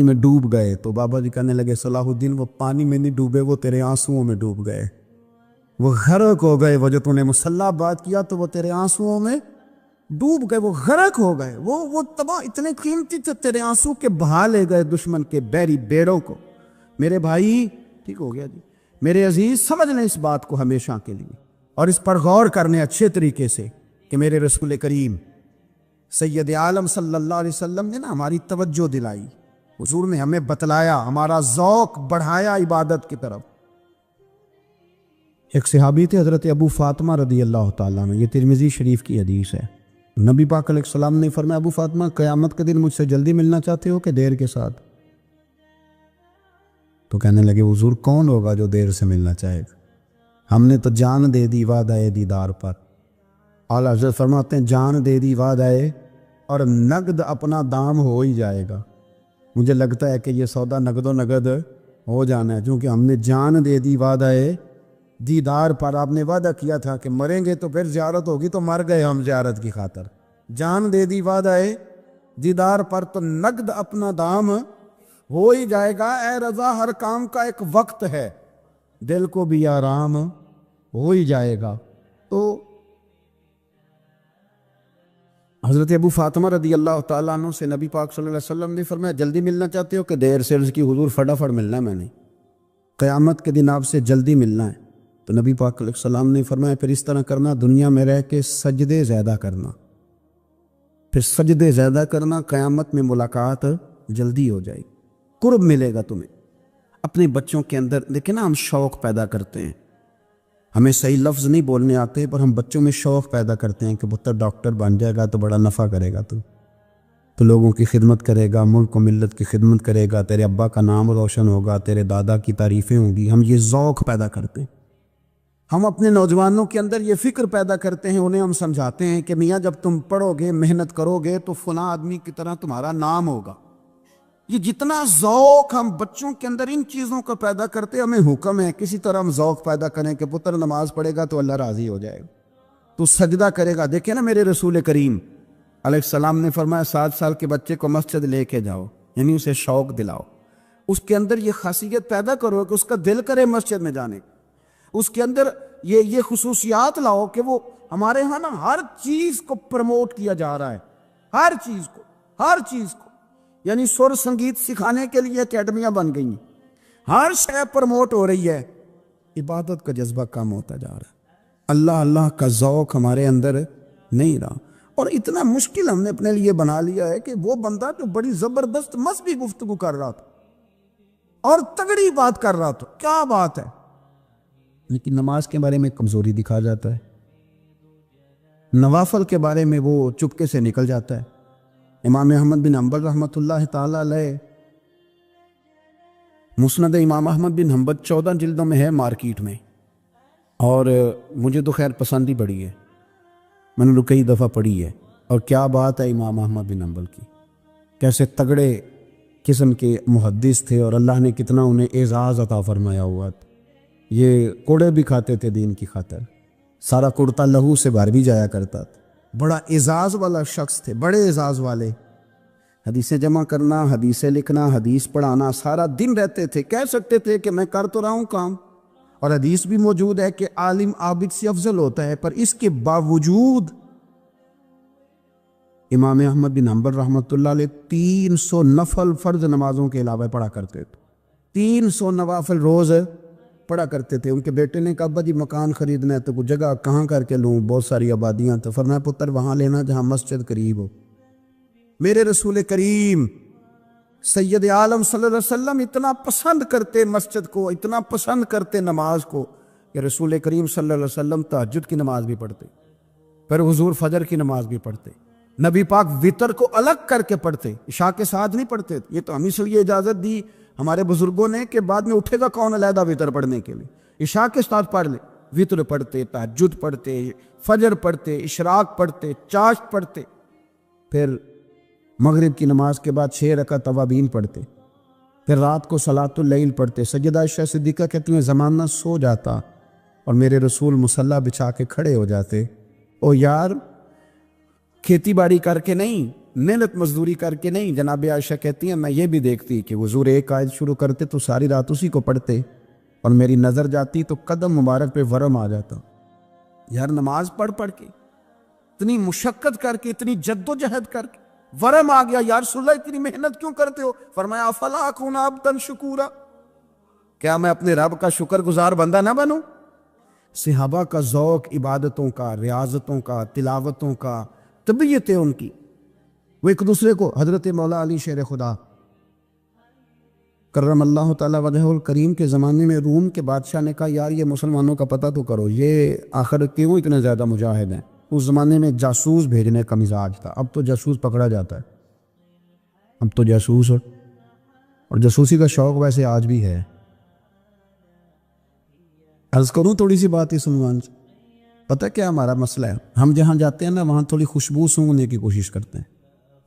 Speaker 1: میں ڈوب گئے۔ تو بابا جی کہنے لگے صلاح الدین وہ پانی میں نہیں ڈوبے، وہ تیرے آنسوؤں میں ڈوب گئے، وہ غرق ہو گئے۔ وہ جو تو نے مصلی بات کیا تو وہ تیرے آنسوؤں میں ڈوب گئے، وہ غرق ہو گئے، وہ تباہ، اتنے قیمتی تھے تیرے آنسو کے بہا لے گئے دشمن کے بحری بیڑوں کو۔ میرے بھائی ٹھیک ہو گیا جی، میرے عزیز سمجھ لیں اس بات کو ہمیشہ کے لیے، اور اس پر غور کرنے اچھے طریقے سے کہ میرے رسول کریم سید عالم صلی اللہ علیہ وسلم نے نا ہماری توجہ دلائی، حضور نے ہمیں بتلایا، ہمارا ذوق بڑھایا عبادت کی طرف۔ ایک صحابی تھے حضرت ابو فاطمہ رضی اللہ تعالیٰ عنہ، یہ ترمذی شریف کی حدیث ہے۔ نبی پاک علیہ السلام نے فرمایا ابو فاطمہ قیامت کے دن مجھ سے جلدی ملنا چاہتے ہو کہ دیر کے ساتھ؟ تو کہنے لگے حضور کون ہوگا جو دیر سے ملنا چاہے گا؟ ہم نے تو جان دے دی وعدہ دیدار پر۔ اعلیٰ حضرت فرماتے ہیں جان دے دی وعدہ اور نقد اپنا دام ہو ہی جائے گا۔ مجھے لگتا ہے کہ یہ سودا نقد و نقد ہو جانا ہے، چونکہ ہم نے جان دے دی وعدہ دیدار پر۔ آپ نے وعدہ کیا تھا کہ مریں گے تو پھر زیارت ہوگی، تو مر گئے ہم زیارت کی خاطر۔ جان دے دی وعدہ دیدار پر تو نقد اپنا دام ہو ہی جائے گا۔ اے رضا ہر کام کا ایک وقت ہے، دل کو بھی آرام ہو ہی جائے گا۔ تو حضرت ابو فاطمہ رضی اللہ تعالیٰ عنہ سے نبی پاک صلی اللہ علیہ وسلم نے فرمایا جلدی ملنا چاہتے ہو کہ دیر سے؟ عرض کی حضور فٹافٹ ملنا ہے، میں نے قیامت کے دن آپ سے جلدی ملنا ہے۔ تو نبی پاک علیہ السلام نے فرمایا پھر اس طرح کرنا، دنیا میں رہ کے سجدے زیادہ کرنا، پھر سجدے زیادہ کرنا، قیامت میں ملاقات جلدی ہو جائے گی، قرب ملے گا تمہیں۔ اپنے بچوں کے اندر دیکھیں نا، ہم شوق پیدا کرتے ہیں، ہمیں صحیح لفظ نہیں بولنے آتے پر ہم بچوں میں شوق پیدا کرتے ہیں کہ پتر ڈاکٹر بن جائے گا تو بڑا نفع کرے گا، تو لوگوں کی خدمت کرے گا، ملک و ملت کی خدمت کرے گا، تیرے ابا کا نام روشن ہوگا، تیرے دادا کی تعریفیں ہوں گی۔ ہم یہ ذوق پیدا کرتے ہیں، ہم اپنے نوجوانوں کے اندر یہ فکر پیدا کرتے ہیں، انہیں ہم سمجھاتے ہیں کہ میاں جب تم پڑھو گے، محنت کرو گے تو فلاں آدمی کی طرح تمہارا نام ہوگا۔ یہ جتنا ذوق ہم بچوں کے اندر ان چیزوں کا پیدا کرتے، ہمیں حکم ہے کسی طرح ہم ذوق پیدا کریں کہ پتر نماز پڑھے گا تو اللہ راضی ہو جائے گا، تو سجدہ کرے گا۔ دیکھیں نا میرے رسول کریم علیہ السلام نے فرمایا 7 سال کے بچے کو مسجد لے کے جاؤ، یعنی اسے شوق دلاؤ، اس کے اندر یہ خاصیت پیدا کرو کہ اس کا دل کرے مسجد میں جانے، اس کے اندر یہ خصوصیات لاؤ کہ وہ ہمارے ہاں نا ہر چیز کو پروموٹ کیا جا رہا ہے، ہر چیز کو، یعنی سر سنگیت سکھانے کے لیے اکیڈمیاں بن گئی ہیں، ہر شے پروموٹ ہو رہی ہے، عبادت کا جذبہ کم ہوتا جا رہا ہے، اللہ اللہ کا ذوق ہمارے اندر نہیں رہا۔ اور اتنا مشکل ہم نے اپنے لیے بنا لیا ہے کہ وہ بندہ جو بڑی زبردست مذہبی گفتگو کر رہا تھا اور تگڑی بات کر رہا تھا، کیا بات ہے، لیکن نماز کے بارے میں کمزوری دکھا جاتا ہے، نوافل کے بارے میں وہ چپکے سے نکل جاتا ہے۔ امام احمد بن حنبل رحمۃ اللہ تعالیٰ علیہ، مسند امام احمد بن حنبل 14 جلدوں میں ہے مارکیٹ میں، اور مجھے تو خیر پسند ہی بڑی ہے، میں نے کئی دفعہ پڑھی ہے۔ اور کیا بات ہے امام احمد بن حنبل کی، کیسے تگڑے قسم کے محدث تھے اور اللہ نے کتنا انہیں اعزاز عطا فرمایا ہوا تھا۔ یہ کوڑے بھی کھاتے تھے دین کی خاطر، سارا کرتا لہو سے بھر بھی جایا کرتا تھا، بڑا اعزاز والا شخص تھے، بڑے اعزاز والے، حدیثیں جمع کرنا، حدیثیں لکھنا، حدیث پڑھانا، سارا دن رہتے تھے۔ کہہ سکتے تھے کہ میں کر تو رہا ہوں کام، اور حدیث بھی موجود ہے کہ عالم عابد سے افضل ہوتا ہے، پر اس کے باوجود امام احمد بن حنبل رحمۃ اللہ علیہ 300 نفل فرض نمازوں کے علاوہ پڑھا کرتے تھے، 300 نوافل روز پڑھا کرتے تھے. ان کے بیٹے نے کہا ابا جی مکان خریدنا ہے تو کوئی جگہ کہاں کر کے لوں, بہت ساری آبادیاں. تو فرمایا پتر وہاں لینا جہاں مسجد قریب ہو. میرے رسول کریم سید عالم صلی اللہ علیہ وسلم اتنا پسند کرتے مسجد کو, اتنا پسند کرتے نماز کو, کہ رسول کریم صلی اللہ علیہ وسلم تہجد کی نماز بھی پڑھتے, پھر حضور فجر کی نماز بھی پڑھتے. نبی پاک وطر کو الگ کر کے پڑھتے, عشاء کے ساتھ نہیں پڑھتے. یہ تو ہمیں سے یہ اجازت دی ہمارے بزرگوں نے کہ بعد میں اٹھے گا کون علیحدہ وطر پڑھنے کے لیے, عشاء کے ساتھ پڑھ لے. وطر پڑھتے, تہجد پڑھتے, فجر پڑھتے, اشراق پڑھتے, چاشت پڑھتے, پھر مغرب کی نماز کے بعد 6 رکعت اوابین پڑھتے, پھر رات کو صلاۃ اللیل پڑھتے. سیدہ عائشہ صدیقہ کہتی ہیں زمانہ سو جاتا اور میرے رسول مصلی بچھا کے کھڑے ہو جاتے. او یار کھیتی باڑی کر کے نہیں, محنت مزدوری کر کے نہیں. جناب عائشہ کہتی ہیں میں یہ بھی دیکھتی کہ حضور ایک آیت شروع کرتے تو ساری رات اسی کو پڑھتے, اور میری نظر جاتی تو قدم مبارک پہ ورم آ جاتا. یار نماز پڑھ کے اتنی مشقت کر کے, اتنی جد و جہد کر کے ورم آ گیا, یا رسول اللہ اتنی محنت کیوں کرتے ہو؟ فرمایا افلا اکون عبدا شکورا, کیا میں اپنے رب کا شکر گزار بندہ نہ بنوں؟ صحابہ کا ذوق عبادتوں کا, ریاضتوں کا, تلاوتوں کا, طبیعت ہے ان کی, وہ ایک دوسرے کو. حضرت مولا علی شیر خدا کرم اللہ تعالی وجہہ الکریم کے زمانے میں روم کے بادشاہ نے کہا یار یہ مسلمانوں کا پتہ تو کرو, یہ آخر کیوں اتنے زیادہ مجاہد ہیں. اس زمانے میں جاسوس بھیجنے کا مزاج تھا, اب تو جاسوس پکڑا جاتا ہے, اب تو جاسوس اور جاسوسی کا شوق ویسے آج بھی ہے. عرض کروں تھوڑی سی بات اس عنوان سے, پتہ کیا ہمارا مسئلہ ہے؟ ہم جہاں جاتے ہیں نا وہاں تھوڑی خوشبو سونگنے کی کوشش کرتے ہیں.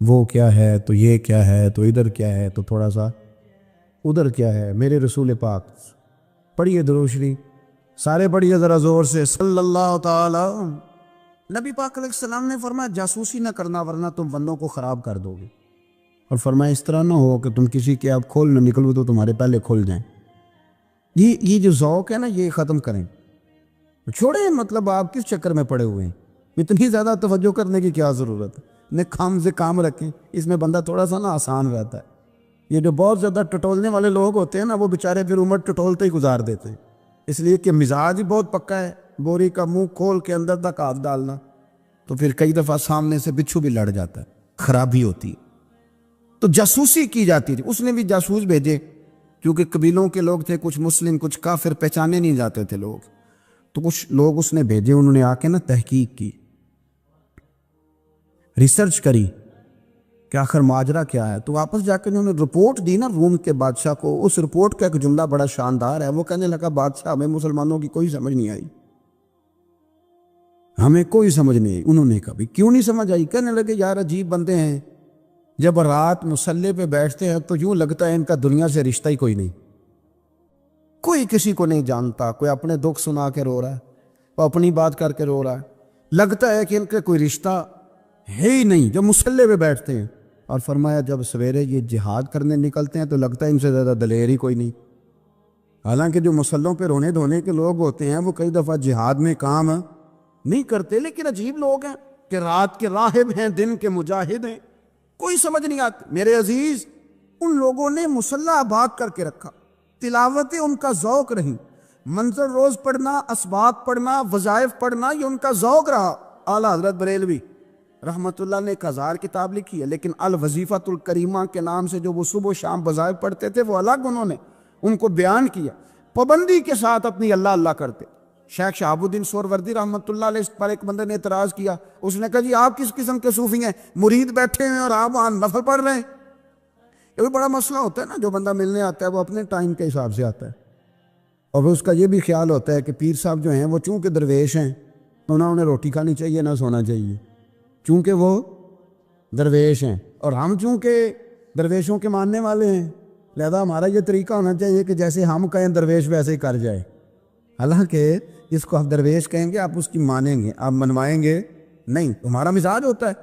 Speaker 1: وہ کیا ہے تو یہ کیا ہے تو ادھر کیا ہے تو تھوڑا سا ادھر کیا ہے. میرے رسول پاک پڑھیے درود شریف, سارے پڑھیے ذرا زور سے, صلی اللہ تعالی. نبی پاک علیہ السلام نے فرمایا جاسوسی نہ کرنا ورنہ تم بندوں کو خراب کر دو گے, اور فرمایا اس طرح نہ ہو کہ تم کسی کے آپ کھول نہ نکلو تو تمہارے پہلے کھل جائیں. یہ جو ذوق ہے نا یہ ختم کریں, چھوڑیں. مطلب آپ کس چکر میں پڑے ہوئے ہیں؟ اتنی زیادہ توجہ کرنے کی کیا ضرورت ہے؟ نے کام سے کام رکھیں, اس میں بندہ تھوڑا سا نا آسان رہتا ہے. یہ جو بہت زیادہ ٹٹولنے والے لوگ ہوتے ہیں نا وہ بیچارے پھر عمر ٹٹولتے ہی گزار دیتے ہیں, اس لیے کہ مزاج ہی بہت پکا ہے. بوری کا منہ کھول کے اندر تک ہاتھ ڈالنا, تو پھر کئی دفعہ سامنے سے بچھو بھی لڑ جاتا ہے, خرابی ہوتی ہے. تو جاسوسی کی جاتی تھی. اس نے بھی جاسوس بھیجے کیونکہ قبیلوں کے لوگ تھے, کچھ مسلم کچھ کافر, پہچانے نہیں جاتے تھے لوگ, تو کچھ لوگ اس نے بھیجے. انہوں نے آ کے نا تحقیق کی, ریسرچ کری کہ آخر ماجرا کیا ہے. تو واپس جا کے انہوں نے رپورٹ دی نا روم کے بادشاہ کو. اس رپورٹ کا ایک جملہ بڑا شاندار ہے. وہ کہنے لگا بادشاہ ہمیں مسلمانوں کی کوئی سمجھ نہیں آئی, ہمیں کوئی سمجھ نہیں آئی. انہوں نے کہا کیوں نہیں سمجھ آئی؟ کہنے لگے یار عجیب بندے ہیں, جب رات مصلی پہ بیٹھتے ہیں تو یوں لگتا ہے ان کا دنیا سے رشتہ ہی کوئی نہیں, کوئی کسی کو نہیں جانتا. کوئی اپنے دکھ سنا کے رو رہا ہے, وہ اپنی بات کر کے رو رہا ہے, لگتا ہے کہ ان کا کوئی رشتہ ہے ہی نہیں جب مصلی پہ بیٹھتے ہیں. اور فرمایا جب سویرے یہ جہاد کرنے نکلتے ہیں تو لگتا ہے ان سے زیادہ دلیر ہی کوئی نہیں. حالانکہ جو مسلوں پہ رونے دھونے کے لوگ ہوتے ہیں وہ کئی دفعہ جہاد میں کام نہیں کرتے, لیکن عجیب لوگ ہیں کہ رات کے راہب ہیں, دن کے مجاہد ہیں, کوئی سمجھ نہیں آتی. میرے عزیز ان لوگوں نے مسلح آباد کر کے رکھا, تلاوتیں ان کا ذوق رہی, منظر روز پڑھنا, اسباق پڑھنا, وظائف پڑھنا, یہ ان کا ذوق رہا. اعلیٰ حضرت بریلوی رحمت اللہ نے ایک 1000 کتاب لکھی ہے, لیکن الوظیفۃ الکریمہ کے نام سے جو وہ صبح و شام وظائف پڑھتے تھے وہ الگ انہوں نے ان کو بیان کیا, پابندی کے ساتھ اپنی اللہ اللہ کرتے. شیخ شہاب الدین سہروردی رحمت اللہ علیہ پر ایک بندے نے اعتراض کیا, اس نے کہا جی آپ کس قسم کے صوفی ہیں, مرید بیٹھے ہیں اور آپ وہاں نفل پڑھ رہے ہیں. یہ بھی بڑا مسئلہ ہوتا ہے نا, جو بندہ ملنے آتا ہے وہ اپنے ٹائم کے حساب سے آتا ہے, اور اس کا یہ بھی خیال ہوتا ہے کہ پیر صاحب جو ہیں وہ چونکہ درویش ہیں تو نہ انہیں روٹی کھانی چاہیے نہ سونا چاہیے, چونکہ وہ درویش ہیں, اور ہم چونکہ درویشوں کے ماننے والے ہیں لہذا ہمارا یہ طریقہ ہونا چاہیے کہ جیسے ہم کہیں درویش ویسے ہی کر جائے. حالانکہ جس کو آپ درویش کہیں گے آپ اس کی مانیں گے, آپ منوائیں گے نہیں, تمہارا مزاج ہوتا ہے.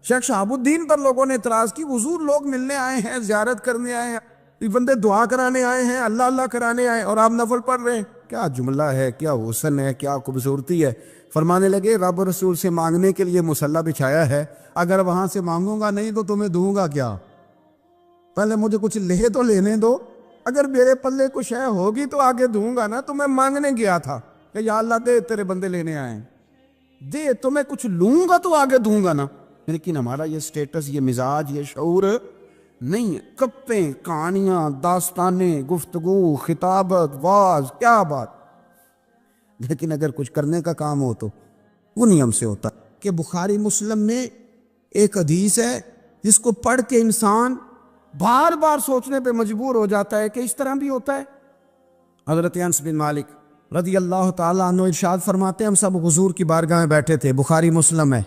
Speaker 1: شیخ شہاب الدین پر لوگوں نے اعتراض کی, حضور لوگ ملنے آئے ہیں, زیارت کرنے آئے ہیں, یہ بندے دعا کرانے آئے ہیں, اللہ اللہ کرانے آئے, اور آپ نفل پڑھ رہے ہیں, کیا جملہ ہے, کیا حسن ہے, کیا خوبصورتی ہے. فرمانے لگے رب رسول سے مانگنے کے لیے مصلی بچھایا ہے, اگر وہاں سے مانگوں گا نہیں تو تمہیں دوں گا کیا, پہلے مجھے کچھ لے تو لینے دو, اگر میرے پلے کچھ ہے ہوگی تو آگے دوں گا نا. تو میں مانگنے گیا تھا کہ یا اللہ دے, تیرے بندے لینے آئے ہیں, دے تو میں کچھ لوں گا تو آگے دوں گا نا. لیکن ہمارا یہ سٹیٹس, یہ مزاج, یہ شعور نہیں ہے. گپیں, کہانیاں, داستانیں, گفتگو, خطابت, واز, کیا بات. لیکن اگر کچھ کرنے کا کام ہو تو وہ نہیں ہم سے ہوتا. کہ بخاری مسلم میں ایک حدیث ہے جس کو پڑھ کے انسان بار بار سوچنے پہ مجبور ہو جاتا ہے کہ اس طرح بھی ہوتا ہے. حضرت انس بن مالک رضی اللہ تعالیٰ عنہ ارشاد فرماتے ہیں, ہم سب حضور کی بارگاہ میں بیٹھے تھے, بخاری مسلم ہے.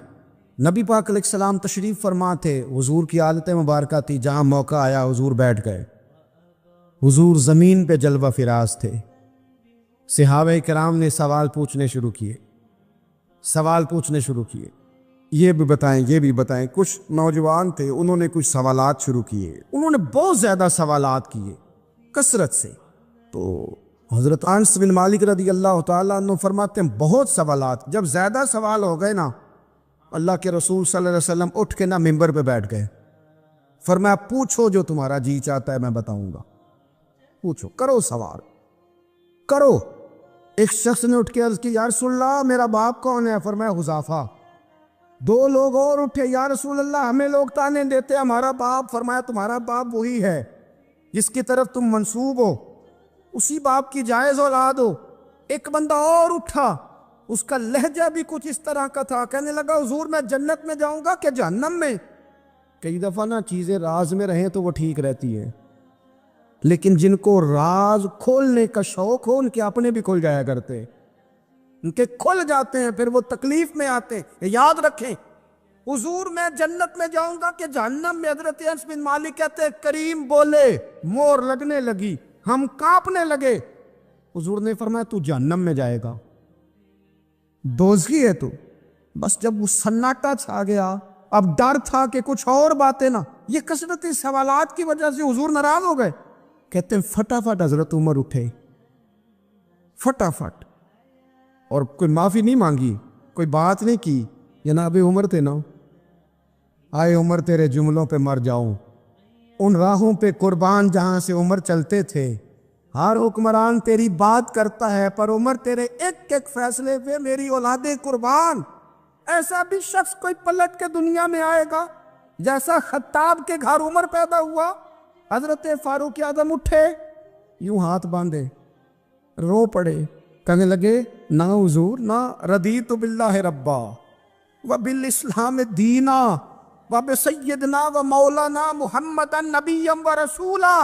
Speaker 1: نبی پاک علیہ السلام تشریف فرما تھے, حضور کی حالت مبارکہ تھی, جہاں موقع آیا حضور بیٹھ گئے. حضور زمین پہ جلوہ فراز تھے. صحابہ کرام نے سوال پوچھنے شروع کیے, یہ بھی بتائیں, یہ بھی بتائیں. کچھ نوجوان تھے, انہوں نے کچھ سوالات شروع کیے, انہوں نے بہت زیادہ سوالات کیے کثرت سے. تو حضرت انس بن مالک رضی اللہ تعالیٰ عنہ فرماتے ہیں بہت سوالات. جب زیادہ سوال ہو گئے نا, اللہ کے رسول صلی اللہ علیہ وسلم اٹھ کے نا ممبر پہ بیٹھ گئے. فرمایا پوچھو جو تمہارا جی چاہتا ہے میں بتاؤں گا, پوچھو, کرو سوال کرو. ایک شخص نے اٹھ کے عرض کی, یا رسول اللہ میرا باپ کون ہے؟ فرمایا حذیفہ. دو لوگ اور اٹھے, یا رسول اللہ ہمیں لوگ تانے دیتے ہمارا باپ. فرمایا تمہارا باپ وہی ہے جس کی طرف تم منسوب ہو, اسی باپ کی جائز اولاد ہو. ایک بندہ اور اٹھا, اس کا لہجہ بھی کچھ اس طرح کا تھا, کہنے لگا حضور میں جنت میں جاؤں گا کہ جہنم میں؟ کئی دفعہ نا چیزیں راز میں رہیں تو وہ ٹھیک رہتی ہے, لیکن جن کو راز کھولنے کا شوق ہو ان کے اپنے بھی کھل جایا کرتے, ان کے کھل جاتے ہیں, پھر وہ تکلیف میں آتے ہیں. یاد رکھیں, حضور میں جنت میں جاؤں گا کہ جہنم میں؟ حضرت انس بن مالک کہتے ہیں کریم بولے, مور لگنے لگی, ہم کانپنے لگے. حضور نے فرمایا تو جہنم میں جائے گا, دوزخی ہے تو. بس جب وہ سناٹا چھا گیا, اب ڈر تھا کہ کچھ اور باتیں نا, یہ کثرت سوالات کی وجہ سے حضور ناراض ہو گئے. کہتے ہیں فٹافٹ حضرت عمر اٹھے, فٹافٹ, اور کوئی معافی نہیں مانگی, کوئی بات نہیں کی. جناب عمر تھے نا, آئے عمر تیرے جملوں پہ مر جاؤں, ان راہوں پہ قربان جہاں سے عمر چلتے تھے. ہر حکمران تیری بات کرتا ہے, پر عمر تیرے ایک ایک فیصلے پہ میری اولادیں قربان. ایسا بھی شخص کوئی پلٹ کے دنیا میں آئے گا جیسا خطاب کے گھر عمر پیدا ہوا. حضرت فاروق اعظم اٹھے, یوں ہاتھ باندھے, رو پڑے, کہنے لگے نہ حضور نہ, رضیت باللہ ربا وبالاسلام دینا وبسیدنا ومولانا محمدا نبیا ورسولا.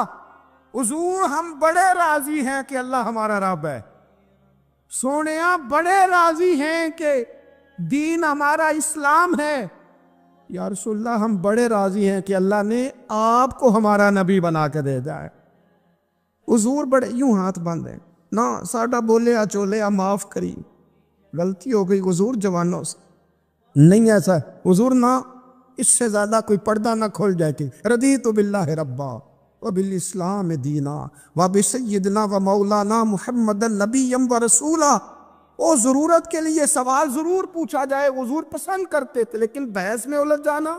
Speaker 1: حضور ہم بڑے راضی ہیں کہ اللہ ہمارا رب ہے, سونیا بڑے راضی ہیں کہ دین ہمارا اسلام ہے. یا رسول اللہ ہم بڑے راضی ہیں کہ اللہ نے آپ کو ہمارا نبی بنا کے دے دیا ہے. حضور بڑے, یوں ہاتھ باندھے, نہ ساڈا بولیا چولیا معاف کری, غلطی ہو گئی حضور جوانوں سے. نہیں ایسا حضور, نہ اس سے زیادہ کوئی پردہ نہ کھول جائے کہ رضیت باللہ ربا وبالاسلام دینا وبسیدنا ومولانا محمد نبیا ورسولا. وہ ضرورت کے لیے سوال ضرور پوچھا جائے, حضور پسند کرتے تھے, لیکن بحث میں الجھ جانا,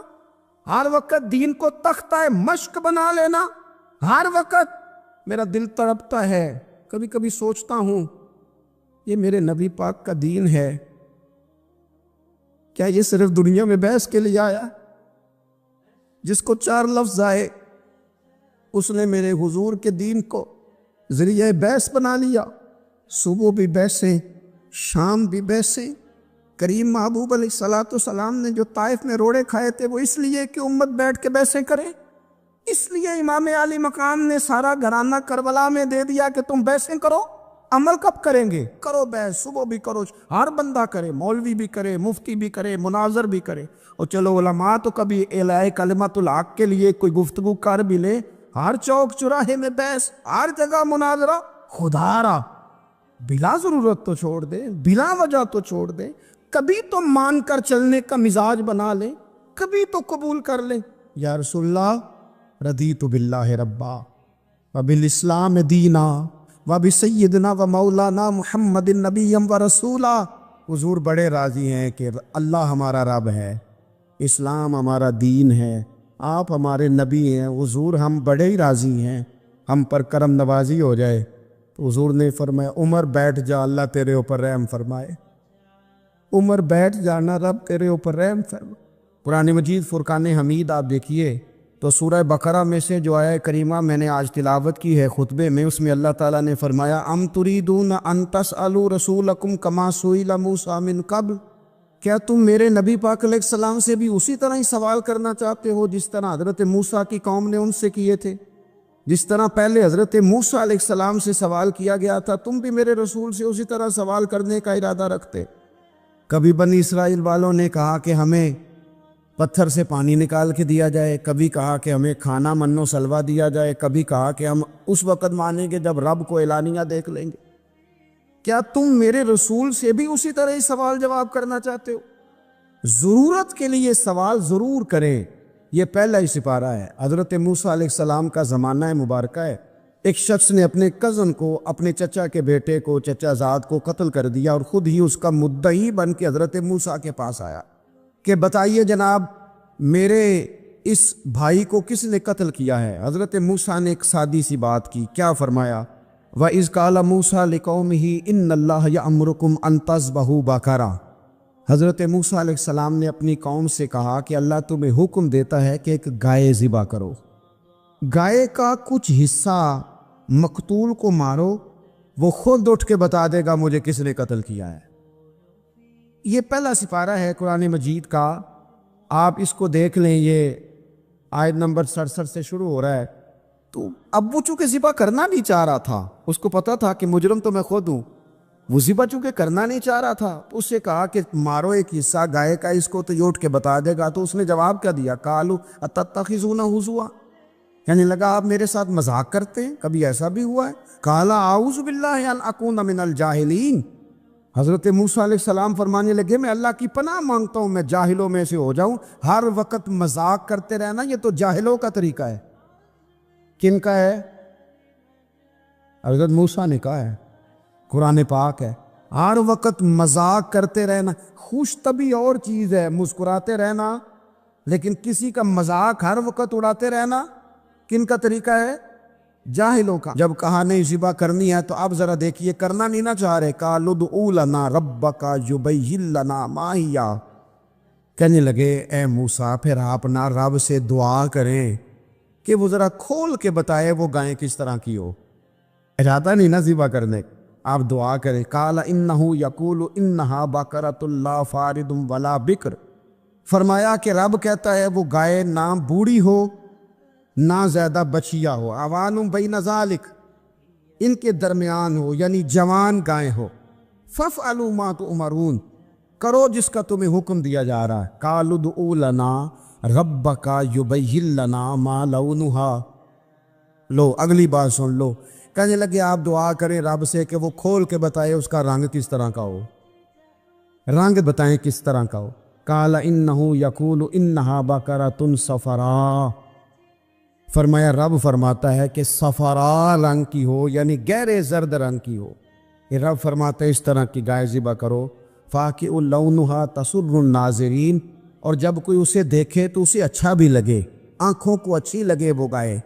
Speaker 1: ہر وقت دین کو تختہ مشق بنا لینا, ہر وقت. میرا دل تڑپتا ہے, کبھی کبھی سوچتا ہوں یہ میرے نبی پاک کا دین ہے کیا یہ صرف دنیا میں بحث کے لیے آیا؟ جس کو 4 لفظ آئے اس نے میرے حضور کے دین کو ذریعہ بحث بنا لیا. صبح بھی بحثیں, شام بھی بحثیں. کریم محبوب علیہ السلام نے جو طائف میں روڑے کھائے تھے وہ اس لیے کہ امت بیٹھ کے بحثیں کرے. اس لیے امام علی مقام نے سارا گھرانہ کربلا میں دے دیا کہ تم بحثیں کرو. عمل کب کریں گے؟ کرو بحث, صبح بھی کرو, ہر بندہ کرے, مولوی بھی کرے, مفتی بھی کرے, مناظر بھی کرے. اور چلو علماء تو کبھی اعلاء کلمت الحق کے لیے کوئی گفتگو کر بھی لے. ہر چوک چراہے میں بحث, ہر جگہ مناظرہ. خدا را بلا ضرورت تو چھوڑ دے, بلا وجہ تو چھوڑ دے. کبھی تو مان کر چلنے کا مزاج بنا لیں, کبھی تو قبول کر لیں. یا رسول اللہ رضیت باللہ ربا وبالاسلام دینا وبسیدنا ومولانا محمد نبیا ورسولا. حضور بڑے راضی ہیں کہ اللہ ہمارا رب ہے, اسلام ہمارا دین ہے, آپ ہمارے نبی ہیں. حضور ہم بڑے ہی راضی ہیں, ہم پر کرم نوازی ہو جائے، تو حضور نے فرمایا عمر بیٹھ جا، اللہ تیرے اوپر رحم فرمائے۔ عمر بیٹھ جانا، رب تیرے اوپر رحم فرمائے۔ قرآن مجید فرقان حمید آپ دیکھیے تو سورہ بقرہ میں سے جو آیہ کریمہ میں نے آج تلاوت کی ہے خطبے میں، اس میں اللہ تعالیٰ نے فرمایا ام تریدون ان تسألوا رسولکم کما سئل موسیٰ من قبل، کیا تم میرے نبی پاک علیہ السلام سے بھی اسی طرح ہی سوال کرنا چاہتے ہو جس طرح حضرت موسیٰ کی قوم نے ان سے کیے تھے؟ جس طرح پہلے حضرت موسیٰ علیہ السلام سے سوال کیا گیا تھا، تم بھی میرے رسول سے اسی طرح سوال کرنے کا ارادہ رکھتے؟ کبھی بنی اسرائیل والوں نے کہا کہ ہمیں پتھر سے پانی نکال کے دیا جائے، کبھی کہا کہ ہمیں کھانا من و سلوہ دیا جائے، کبھی کہا کہ ہم اس وقت مانیں گے جب رب کو اعلانیہ دیکھ لیں گے۔ کیا تم میرے رسول سے بھی اسی طرح ہی سوال جواب کرنا چاہتے ہو؟ ضرورت کے لیے سوال ضرور کریں، یہ پہلا ہی سپارہ ہے۔ حضرت موسیٰ علیہ السلام کا زمانہ مبارکہ ہے، ایک شخص نے اپنے کزن کو، اپنے چچا کے بیٹے کو، چچا زاد کو قتل کر دیا اور خود ہی اس کا مدعی بن کے حضرت موسیٰ کے پاس آیا کہ بتائیے جناب میرے اس بھائی کو کس نے قتل کیا ہے؟ حضرت موسیٰ نے ایک سادی سی بات کی، کیا فرمایا؟ وَإِذْ قَالَ مُوسَىٰ لِقَوْمِهِ إِنَّ اللَّهَ يَأْمُرُكُمْ أَن تَذْبَحُوا بَقَرَةً۔ حضرت موسیٰ علیہ السلام نے اپنی قوم سے کہا کہ اللہ تمہیں حکم دیتا ہے کہ ایک گائے ذبح کرو، گائے کا کچھ حصہ مقتول کو مارو، وہ خود اٹھ کے بتا دے گا مجھے کس نے قتل کیا ہے۔ یہ پہلا سپارہ ہے قرآن مجید کا، آپ اس کو دیکھ لیں، یہ آیت نمبر 67 سے شروع ہو رہا ہے۔ تو اب وہ چونکہ ذبح کرنا نہیں چاہ رہا تھا، اس کو پتا تھا کہ مجرم تو میں خود ہوں، وہ ذبح چونکہ کرنا نہیں چاہ رہا تھا، اس سے کہا کہ مارو ایک حصہ گائے کا، اس کو تو یہ اٹھ کے بتا دے گا۔ تو اس نے جواب کیا دیا؟ قالوا اتتخذون ہزوا، یعنی لگا آپ میرے ساتھ مذاق کرتے ہیں، کبھی ایسا بھی ہوا ہے؟ قال اعوذ باللہ ان اکون من الجاہلین، حضرت موسیٰ علیہ السلام فرمانے لگے میں اللہ کی پناہ مانگتا ہوں میں جاہلوں میں سے ہو جاؤں۔ ہر وقت مذاق کرتے رہنا یہ تو جاہلوں کا طریقہ ہے۔ کن کا ہے؟ حضرت موسیٰ نے کہا ہے، قرآن پاک ہے، ہر وقت مذاق کرتے رہنا۔ خوش طبعی اور چیز ہے، مسکراتے رہنا، لیکن کسی کا مذاق ہر وقت اڑاتے رہنا کن کا طریقہ ہے؟ جاہلوں کا۔ جب کہا نہیں ذبح کرنی ہے تو اب ذرا دیکھیے، کرنا نہیں نہ چاہ رہے، قالوا ادع لنا ربک یبین لنا ما ہی، کہنے لگے اے موسیٰ پھر آپ نہ رب سے دعا کریں کہ وہ ذرا کھول کے بتائے وہ گائیں کس طرح کی ہو، ارادہ نہیں نہ ذبح کرنے، آپ دعا کریں۔ قال انہ یقول انہا بقرۃ لا فارض ولا بکر، فرمایا کہ رب کہتا ہے وہ گائے نہ بوڑھی ہو نہ زیادہ بچیا ہو، عوان بین ذالک، ان کے درمیان ہو، یعنی جوان گائے ہو۔ فافعلوا ما تؤمرون، کرو جس کا تمہیں حکم دیا جا رہا ہے۔ قالوا ادع لنا ربک یبین لنا ما لونھا، لو اگلی بات سن لو، کہنے لگے آپ دعا کریں رب سے کہ وہ کھول کے بتائے اس کا رنگ کس طرح کا ہو، رنگ بتائیں کس طرح کا ہو۔ قال انہ یقول انہا بقرۃ صفراء، فرمایا رب فرماتا ہے کہ صفراء رنگ کی ہو، یعنی گہرے زرد رنگ کی ہو۔ یہ رب فرماتا ہے اس طرح کی گائے ذبح کرو۔ فاقع لونھا تسر الناظرین، اور جب کوئی اسے دیکھے تو اسے اچھا بھی لگے، آنکھوں کو اچھی لگے وہ گائے،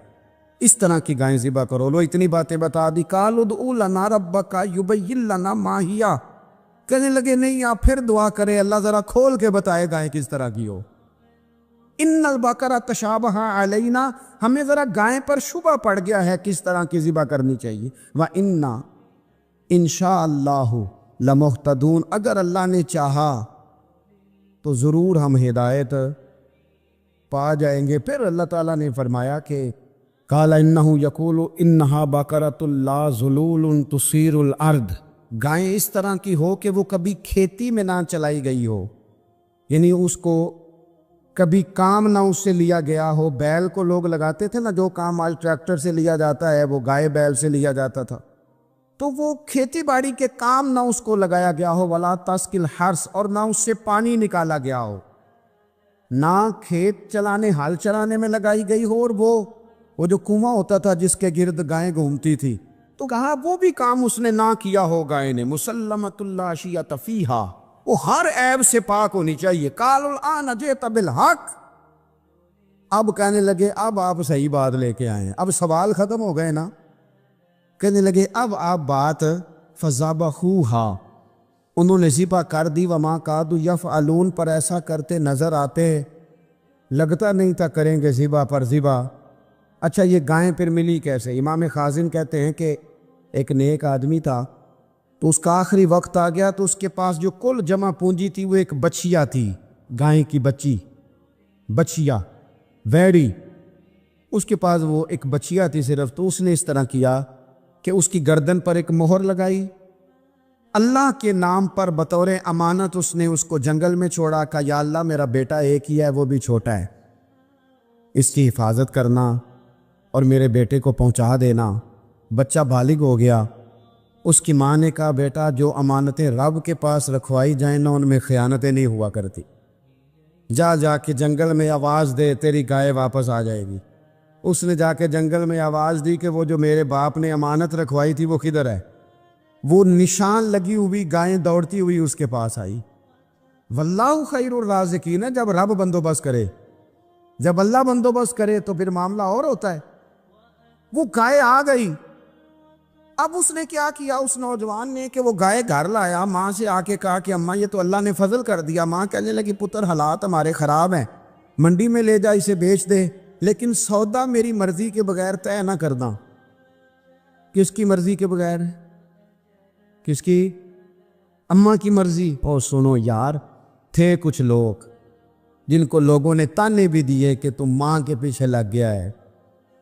Speaker 1: اس طرح کی گائیں ذبح کرو۔ لو اتنی باتیں بتا دی۔ قالوا ادع لنا ربک یبین لنا ما ہی، کہنے لگے نہیں آپ پھر دعا کریں اللہ ذرا کھول کے بتائے گائیں کس طرح کی ہو۔ ان البقرہ تشابہ علینا، ہمیں ذرا گائیں پر شبہ پڑ گیا ہے کس طرح کی ذبح کرنی چاہیے۔ وَإِنَّا انشاء اللہ لمہتدون، اگر اللہ نے چاہا تو ضرور ہم ہدایت پا جائیں گے۔ پھر اللہ تعالیٰ نے فرمایا کہ قال انہ یقول انہا بقرۃ لا ذلول تثیر الارض، گائیں اس طرح کی ہو کہ وہ کبھی کھیتی میں نہ چلائی گئی ہو، یعنی اس کو کبھی کام نہ اس سے لیا گیا ہو۔ بیل کو لوگ لگاتے تھے نا، جو کام آج ٹریکٹر سے لیا جاتا ہے وہ گائے بیل سے لیا جاتا تھا، تو وہ کھیتی باڑی کے کام نہ اس کو لگایا گیا ہو۔ ولا تسقی الحرث، اور نہ اس سے پانی نکالا گیا ہو، نہ کھیت چلانے ہل چلانے میں لگائی گئی ہو، اور وہ جو کنواں ہوتا تھا جس کے گرد گائیں گھومتی تھی، تو کہا وہ بھی کام اس نے نہ کیا ہو گائے نے۔ مسلمۃ لا شیۃ فیہا، وہ ہر عیب سے پاک ہونی چاہیے۔ قالوا الآن جئت بالحق، اب کہنے لگے اب آپ صحیح بات لے کے آئے ہیں، اب سوال ختم ہو گئے نا. کہنے لگے اب آپ بات فذبحوها، انہوں نے ذبح کر دی. وما کادوا یفعلون، پر ایسا کرتے نظر آتے، لگتا نہیں تھا کریں گے ذبح پر ذبح. اچھا یہ گائیں پھر ملی کیسے؟ امام خازن کہتے ہیں کہ ایک نیک آدمی تھا، تو اس کا آخری وقت آ گیا، تو اس کے پاس جو کل جمع پونجی تھی وہ ایک بچیا تھی، گائیں کی بچیا ویڑی، اس کے پاس وہ ایک بچیا تھی صرف. تو اس نے اس طرح کیا کہ اس کی گردن پر ایک مہر لگائی، اللہ کے نام پر بطور امانت اس نے اس کو جنگل میں چھوڑا. کہا یا اللہ میرا بیٹا ایک ہی ہے، وہ بھی چھوٹا ہے، اس کی حفاظت کرنا اور میرے بیٹے کو پہنچا دینا. بچہ بالغ ہو گیا. اس کی ماں نے کہا بیٹا جو امانتیں رب کے پاس رکھوائی جائیں نا ان میں خیانتیں نہیں ہوا کرتی، جا کے جنگل میں آواز دے تیری گائے واپس آ جائے گی. اس نے جا کے جنگل میں آواز دی کہ وہ جو میرے باپ نے امانت رکھوائی تھی وہ کدھر ہے. وہ نشان لگی ہوئی گائیں دوڑتی ہوئی اس کے پاس آئی. واللہ خیر الرازقین، جب رب بندوبست کرے، جب اللہ بندوبست کرے تو پھر معاملہ اور ہوتا ہے. وہ گائے آ گئی. اب اس نے کیا کیا اس نوجوان نے کہ وہ گائے گھر لایا، ماں سے آ کے کہا کہ اماں یہ تو اللہ نے فضل کر دیا. ماں کہنے لگی پتر حالات ہمارے خراب ہیں، منڈی میں لے جا اسے بیچ دے، لیکن سودا میری مرضی کے بغیر طے نہ کرنا. کس کی مرضی کے بغیر؟ کس کی؟ اماں کی مرضی. اور سنو یار، تھے کچھ لوگ جن کو لوگوں نے تانے بھی دیے کہ تم ماں کے پیچھے لگ گیا ہے،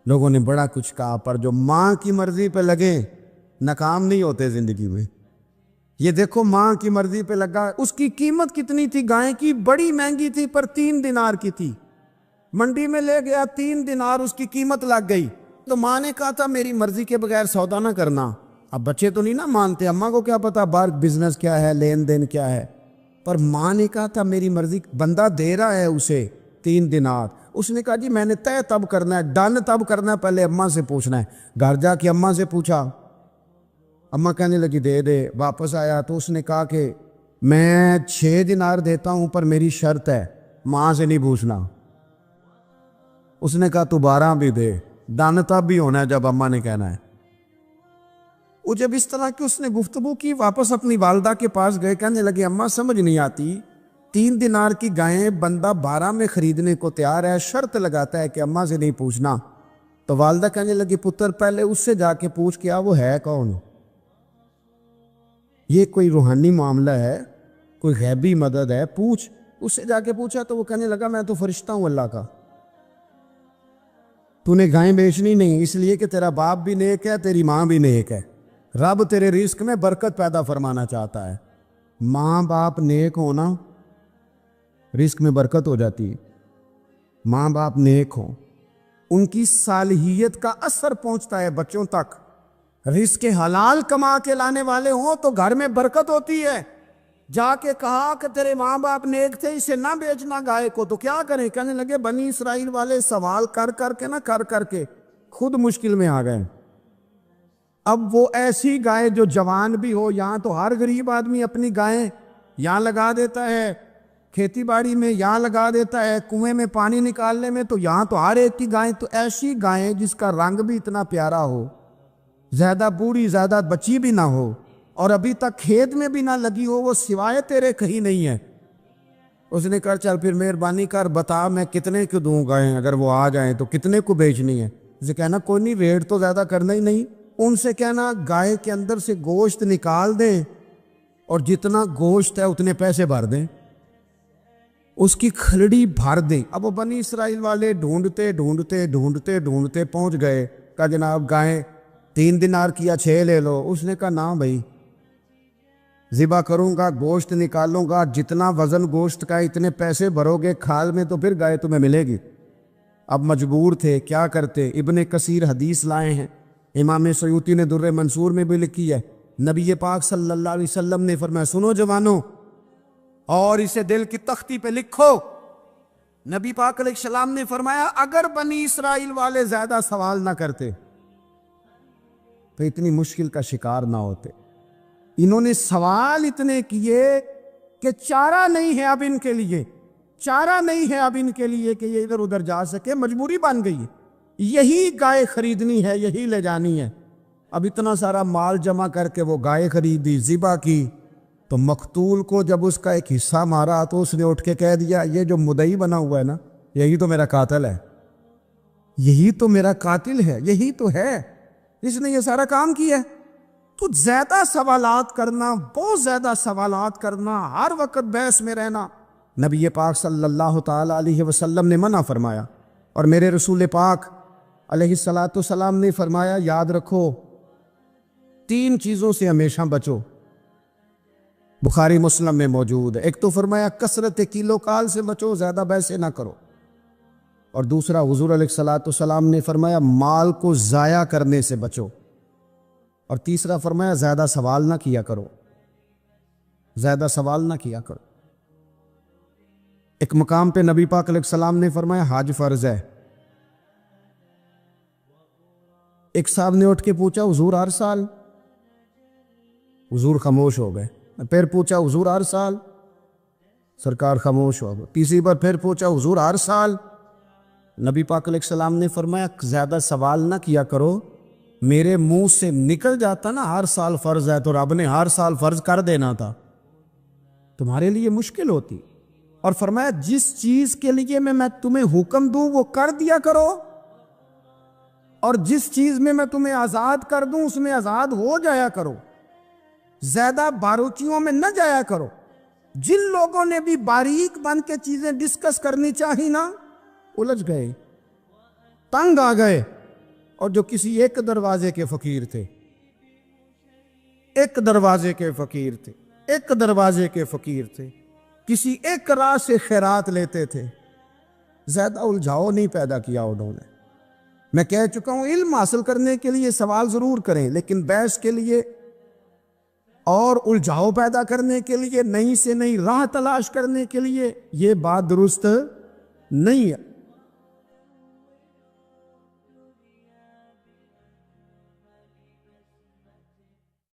Speaker 1: لوگوں نے بڑا کچھ کہا، پر جو ماں کی مرضی پہ لگے ناکام نہیں ہوتے زندگی میں. یہ دیکھو ماں کی مرضی پہ لگا. اس کی قیمت کتنی تھی گائے کی؟ بڑی مہنگی تھی، پر 3 دینار کی تھی. منڈی میں لے گیا، 3 دینار اس کی قیمت لگ گئی. تو ماں نے کہا تھا میری مرضی کے بغیر سودا نہ کرنا. اب بچے تو نہیں نا مانتے، اماں کو کیا پتا باہر بزنس کیا ہے، لین دین کیا ہے، پر ماں نے کہا تھا میری مرضی. بندہ دے رہا ہے اسے 3 دینار، اس نے کہا جی میں نے طے تب کرنا ہے، ڈن تب کرنا ہے، پہلے اماں سے پوچھنا ہے. گھر جا کے اماں سے پوچھا، اماں کہنے لگی دے دے. واپس آیا تو اس نے کہا کہ میں 6 دینار دیتا ہوں پر میری شرط ہے، ماں سے نہیں پوچھنا. اس نے کہا تو 12 بھی دے، ڈن تب بھی ہونا ہے جب اماں نے کہنا ہے. وہ جب اس طرح کی اس نے گفتگو کی، واپس اپنی والدہ کے پاس گئے، کہنے لگے اماں سمجھ نہیں آتی، 3 دینار کی گائیں بندہ 12 میں خریدنے کو تیار ہے، شرط لگاتا ہے کہ اماں سے نہیں پوچھنا. تو والدہ کہنے لگی پتر پہلے اس سے جا کے پوچھ کیا وہ ہے کون، یہ کوئی روحانی معاملہ ہے، کوئی غیبی مدد ہے، پوچھ. اس سے جا کے پوچھا تو وہ کہنے لگا میں تو فرشتہ ہوں اللہ کا، تو نے گائیں بیچنی نہیں، اس لیے کہ تیرا باپ بھی نیک ہے، تیری ماں بھی نیک ہے، رب تیرے رزق میں برکت پیدا فرمانا چاہتا ہے. ماں باپ نیک ہونا رزق میں برکت ہو جاتی ہے. ماں باپ نیک ہوں، ان کی صالحیت کا اثر پہنچتا ہے بچوں تک. رزق حلال کما کے لانے والے ہوں تو گھر میں برکت ہوتی ہے. جا کے کہا کہ تیرے ماں باپ نیک تھے، اسے نہ بیچنا گائے کو، تو کیا کریں؟ کہنے لگے بنی اسرائیل والے سوال کر کر کے خود مشکل میں آ گئے. اب وہ ایسی گائے جو جوان بھی ہو، یہاں تو ہر غریب آدمی اپنی گائیں یہاں لگا دیتا ہے، کھیتی باڑی میں یہاں لگا دیتا ہے، کنویں میں پانی نکالنے میں، تو یہاں تو ہر ایک کی گائیں. تو ایسی گائیں جس کا رنگ بھی اتنا پیارا ہو، زیادہ بوڑھی زیادہ بچی بھی نہ ہو، اور ابھی تک کھیت میں بھی نہ لگی ہو، وہ سوائے تیرے کہیں نہیں ہے. اس نے کہا چل پھر مہربانی کر بتا میں کتنے کو دوں گائیں، اگر وہ آ جائیں تو کتنے کو بیچنی ہے. اسے کہنا کوئی نہیں، ریٹ تو زیادہ کرنا ہی نہیں. ان سے کہنا گائے کے اندر سے گوشت نکال دیں اور جتنا گوشت ہے اتنے پیسے بھر دیں، اس کی کھلڑی بھر دیں. اب وہ بنی اسرائیل والے ڈھونڈتے پہنچ گئے. کہا جناب گائیں 3 دینار کیا 6 لے لو. اس نے کہا نہ بھائی، ذبح کروں گا، گوشت نکالوں گا، جتنا وزن گوشت کا اتنے پیسے بھرو گے کھال میں تو پھر گائے تمہیں ملے گی. اب مجبور تھے، کیا کرتے؟ ابن کثیر حدیث لائے ہیں، امام سیوطی نے در منصور میں بھی لکھی ہے. نبی پاک صلی اللہ علیہ وسلم نے فرمایا سنو جوانوں، اور اسے دل کی تختی پہ لکھو. نبی پاک علیہ السلام نے فرمایا اگر بنی اسرائیل والے زیادہ سوال نہ کرتے تو اتنی مشکل کا شکار نہ ہوتے. انہوں نے سوال اتنے کیے کہ چارہ نہیں ہے اب ان کے لیے. چارہ نہیں ہے اب ان کے لیے کہ یہ ادھر ادھر جا سکے، مجبوری بن گئی ہے، یہی گائے خریدنی ہے، یہی لے جانی ہے۔ اب اتنا سارا مال جمع کر کے وہ گائے خریدی، ذبح کی، تو مقتول کو جب اس کا ایک حصہ مارا تو اس نے اٹھ کے کہہ دیا یہ جو مدعی بنا ہوا ہے نا، یہی تو میرا قاتل ہے، یہی تو میرا قاتل ہے، یہی تو ہے جس نے یہ سارا کام کیا ہے۔ تو زیادہ سوالات کرنا، بہت زیادہ سوالات کرنا، ہر وقت بحث میں رہنا، نبی پاک صلی اللہ تعالی علیہ وسلم نے منع فرمایا، اور میرے رسول پاک علیہ الصلاۃ والسلام نے فرمایا یاد رکھو 3 چیزوں سے ہمیشہ بچو، بخاری مسلم میں موجود ہے۔ ایک تو فرمایا کثرت کیلو کال سے بچو، زیادہ بحثیں نہ کرو، اور دوسرا حضور علیہ الصلاۃ والسلام نے فرمایا مال کو ضائع کرنے سے بچو، اور تیسرا فرمایا زیادہ سوال نہ کیا کرو، زیادہ سوال نہ کیا کرو۔ ایک مقام پہ نبی پاک علیہ السلام نے فرمایا حج فرض ہے۔ ایک صاحب نے اٹھ کے پوچھا حضور ہر سال؟ حضور خاموش ہو گئے۔ پھر پوچھا حضور ہر سال؟ سرکار خاموش ہو گئے۔ تیسری بار پھر پوچھا حضور ہر سال؟ نبی پاک علیہ السلام نے فرمایا زیادہ سوال نہ کیا کرو، میرے منہ سے نکل جاتا نا ہر سال فرض ہے تو رب نے ہر سال فرض کر دینا تھا، تمہارے لیے مشکل ہوتی۔ اور فرمایا جس چیز کے لیے میں تمہیں حکم دوں وہ کر دیا کرو، اور جس چیز میں تمہیں آزاد کر دوں اس میں آزاد ہو جایا کرو، زیادہ باروچیوں میں نہ جایا کرو۔ جن لوگوں نے بھی باریک بن کے چیزیں ڈسکس کرنی چاہی نا، الجھ گئے، تنگ آ گئے، اور جو کسی ایک دروازے کے فقیر تھے، ایک دروازے کے فقیر تھے، ایک دروازے کے فقیر تھے، کسی ایک راہ سے خیرات لیتے تھے، زیادہ الجھاؤ نہیں پیدا کیا انہوں نے۔ میں کہہ چکا ہوں علم حاصل کرنے کے لیے سوال ضرور کریں، لیکن بحث کے لیے اور الجھاؤ پیدا کرنے کے لیے، نئی سے نئی راہ تلاش کرنے کے لیے یہ بات درست نہیں ہے۔